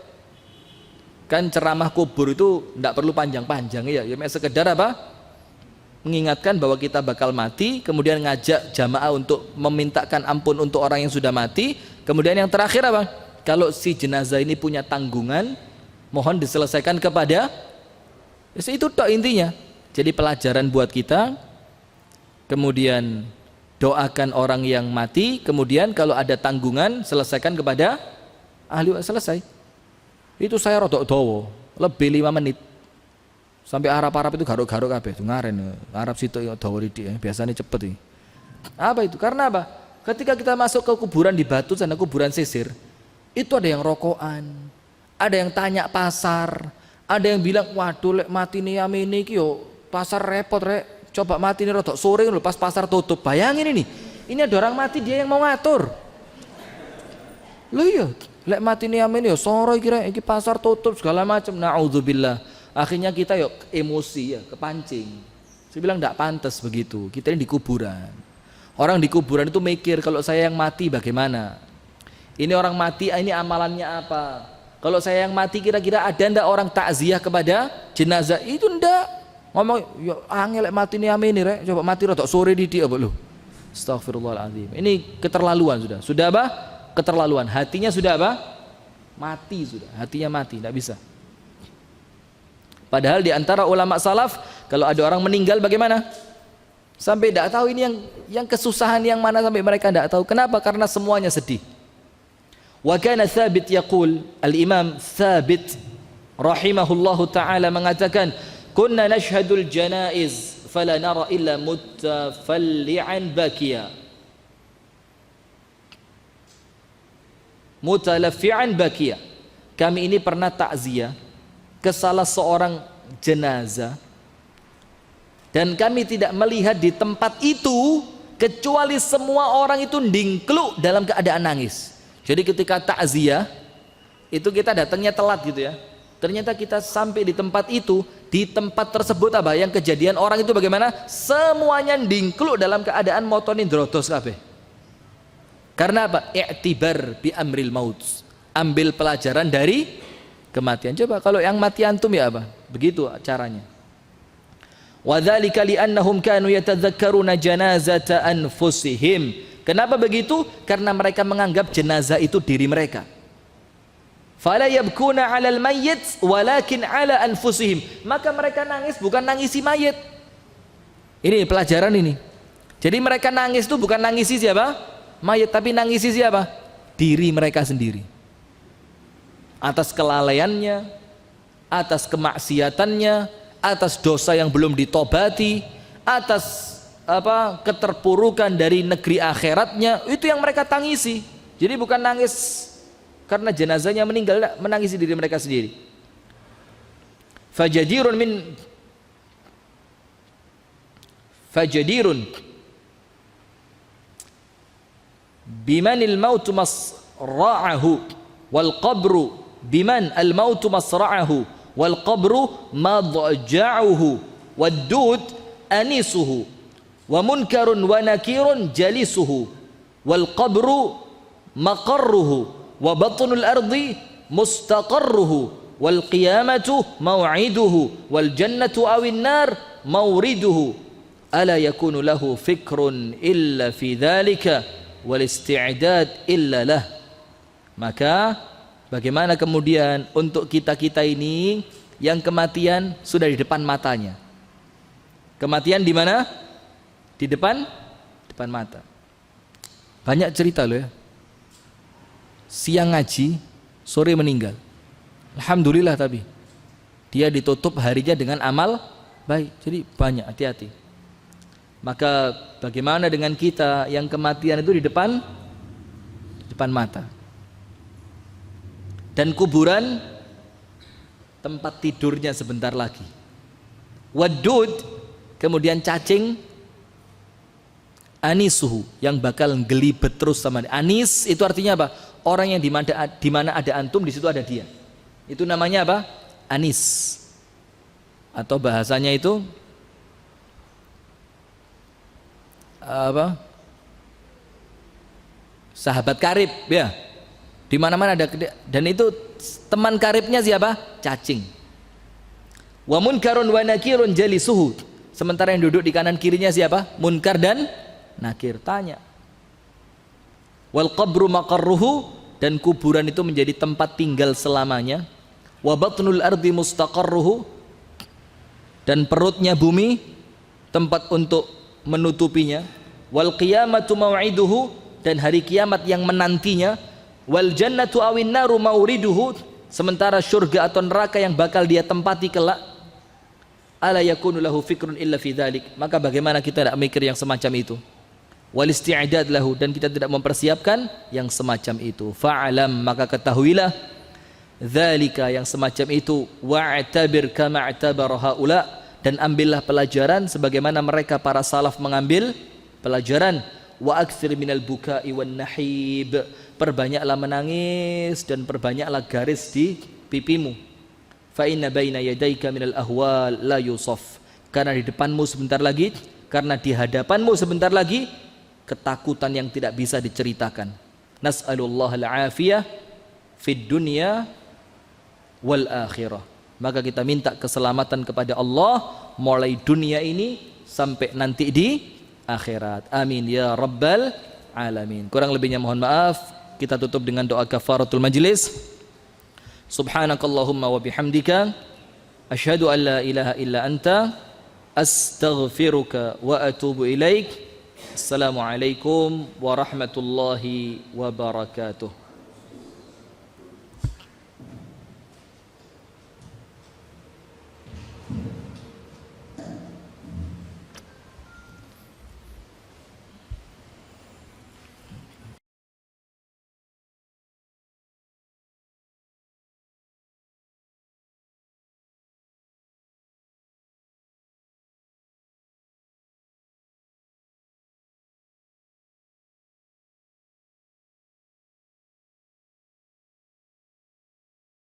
kan ceramah kubur itu enggak perlu panjang-panjang ya. Ya sekedar apa? Mengingatkan bahwa kita bakal mati, kemudian ngajak jamaah untuk memintakan ampun untuk orang yang sudah mati. Kemudian yang terakhir apa? Kalau si jenazah ini punya tanggungan, mohon diselesaikan kepada itu tok intinya. Jadi pelajaran buat kita. Kemudian doakan orang yang mati, kemudian kalau ada tanggungan selesaikan kepada ahli, selesai. Itu saya rodok dawa, lebih 5 menit. Sampai Arab-Arab itu garuk-garuk kabeh itu ngaren. Arab situ ya dawa didik, biasanya cepet ini. Apa itu? Karena apa? Ketika kita masuk ke kuburan di Batu sana, kuburan sisir, itu ada yang rokokan, ada yang tanya pasar, ada yang bilang, waduh lek mati nih Yamini iki yo pasar repot rek, coba mati nih rodok sore lho pas pasar tutup. Bayangin ini ada orang mati dia yang mau ngatur. Lho iya, lek mati nih Yamini yo sore iki pasar tutup segala macam. Naudzubillah. Akhirnya kita yuk emosi ya, kepancing. Saya bilang tidak pantas begitu. Kita ini di kuburan. Orang di kuburan itu mikir kalau saya yang mati bagaimana? Ini orang mati, ini amalannya apa? Kalau saya yang mati kira-kira ada ndak orang takziah kepada jenazah? Itu ndak. Ngomong, yo angel mati nih amin rek. Coba mati rotok sore di dia apa lu? Astagfirullahaladzim. Ini keterlaluan sudah. Sudah apa? Keterlaluan. Hatinya sudah apa? Mati sudah. Hatinya mati, tidak bisa. Padahal di antara ulama salaf, kalau ada orang meninggal bagaimana? Sampai tidak tahu ini yang kesusahan yang mana sampai mereka tidak tahu. Kenapa? Karena semuanya sedih. Wa kana Thabit yaqul, Al-Imam Thabit rahimahullahu taala mengatakan, "Kunna nashhadul janaiz fala nara illa mutafalli'an bakiya." Mutalaffi'an bakiya. Kami ini pernah takziah ke salah seorang jenazah dan kami tidak melihat di tempat itu kecuali semua orang itu ndingkluk dalam keadaan nangis. Jadi ketika takziah itu kita datangnya telat gitu ya, ternyata kita sampai di tempat itu, di tempat tersebut apa yang kejadian orang itu bagaimana? Semuanya ndingkluk dalam keadaan motoni drotos kabeh. Karena apa? I'tibar bi amril maut, ambil pelajaran dari kematian. Coba kalau yang mati antum ya apa? Begitu caranya. Wa dzalika li'annahum kanu yatadzakkaruna janazata anfusihim. Kenapa begitu? Karena mereka menganggap jenazah itu diri mereka. Fala yabkuna 'alal mayyit walakin 'ala anfusihim. Maka mereka nangis bukan nangisi mayit. Ini pelajaran ini. Jadi mereka nangis itu bukan nangisi siapa? Mayit, tapi nangisi siapa? Diri mereka sendiri. Atas kelalaiannya, atas kemaksiatannya, atas dosa yang belum ditobati, atas keterpurukan dari negeri akhiratnya, itu yang mereka tangisi. Jadi bukan nangis karena jenazahnya meninggal, menangisi diri mereka sendiri. Fajadirun bimanil mautu masra'ahu wal qabru biman al mautu masra'ahu wal qabru madja'uhu wad dud anisuhu wa munkarun wa nakirun jalisuhu wal qabru maqarruhu wa batnul ardi mustaqarruhu wal qiyamatu maw'iduhu wal jannatu awin nar mawriduhu ala yakunu lahu fikrun illa fi dhalika wal isti'dad illa lah. Maka bagaimana kemudian untuk kita-kita ini yang kematian sudah di depan matanya. Kematian di mana? Di depan mata. Banyak cerita loh ya. Siang ngaji, sore meninggal. Alhamdulillah, tapi dia ditutup harinya dengan amal baik. Jadi banyak, hati-hati. Maka bagaimana dengan kita yang kematian itu di depan mata. Dan kuburan tempat tidurnya sebentar lagi. Wadud, kemudian cacing, anisuhu, yang bakal gelibet terus sama dia. Anis itu artinya apa? Orang yang di mana ada antum, di situ ada dia. Itu namanya apa? Anis. Atau bahasanya itu apa? Sahabat karib, ya. Di mana-mana ada, dan itu teman karibnya siapa? Cacing. Wa munkarun wa nakirun jalisuhu. Sementara yang duduk di kanan kirinya siapa? Munkar dan nakir. Tanya. Wal qabru maqarruhu, dan kuburan itu menjadi tempat tinggal selamanya. Wa batnul ardi mustaqarruhu, dan perutnya bumi tempat untuk menutupinya. Wal qiyamatu mau'iduhu, dan hari kiamat yang menantinya. Wal jannatu awin naru mauriduhu, sementara syurga atau neraka yang bakal dia tempati kelak. Ala yakunu lahu fikrun illa fi dzalik, maka bagaimana kita tidak mikir yang semacam itu? Wal isti'dad lahu, dan kita tidak mempersiapkan yang semacam itu. Fa'alam, maka ketahuilah, dzalika, yang semacam itu, wa'tabir kama i'tabara haula, dan ambillah pelajaran sebagaimana mereka para salaf mengambil pelajaran. Wa aktsir minal buka'i wan nahib, perbanyaklah menangis dan perbanyaklah garis di pipimu. Fa inna baina yadayka minal ahwal la yusaf, karena di depanmu sebentar lagi, karena di hadapanmu sebentar lagi, ketakutan yang tidak bisa diceritakan. Nas'alullah al-afiyah fid dunya wal akhirah, maka kita minta keselamatan kepada Allah mulai dunia ini sampai nanti di akhirat. Amin ya rabbal alamin. Kurang lebihnya mohon maaf. Kita tutup dengan doa kafaratul majlis. Subhanakallahumma wa bihamdika asyhadu an la ilaha illa anta astaghfiruka wa atubu ilaik. Assalamualaikum warahmatullahi wabarakatuh.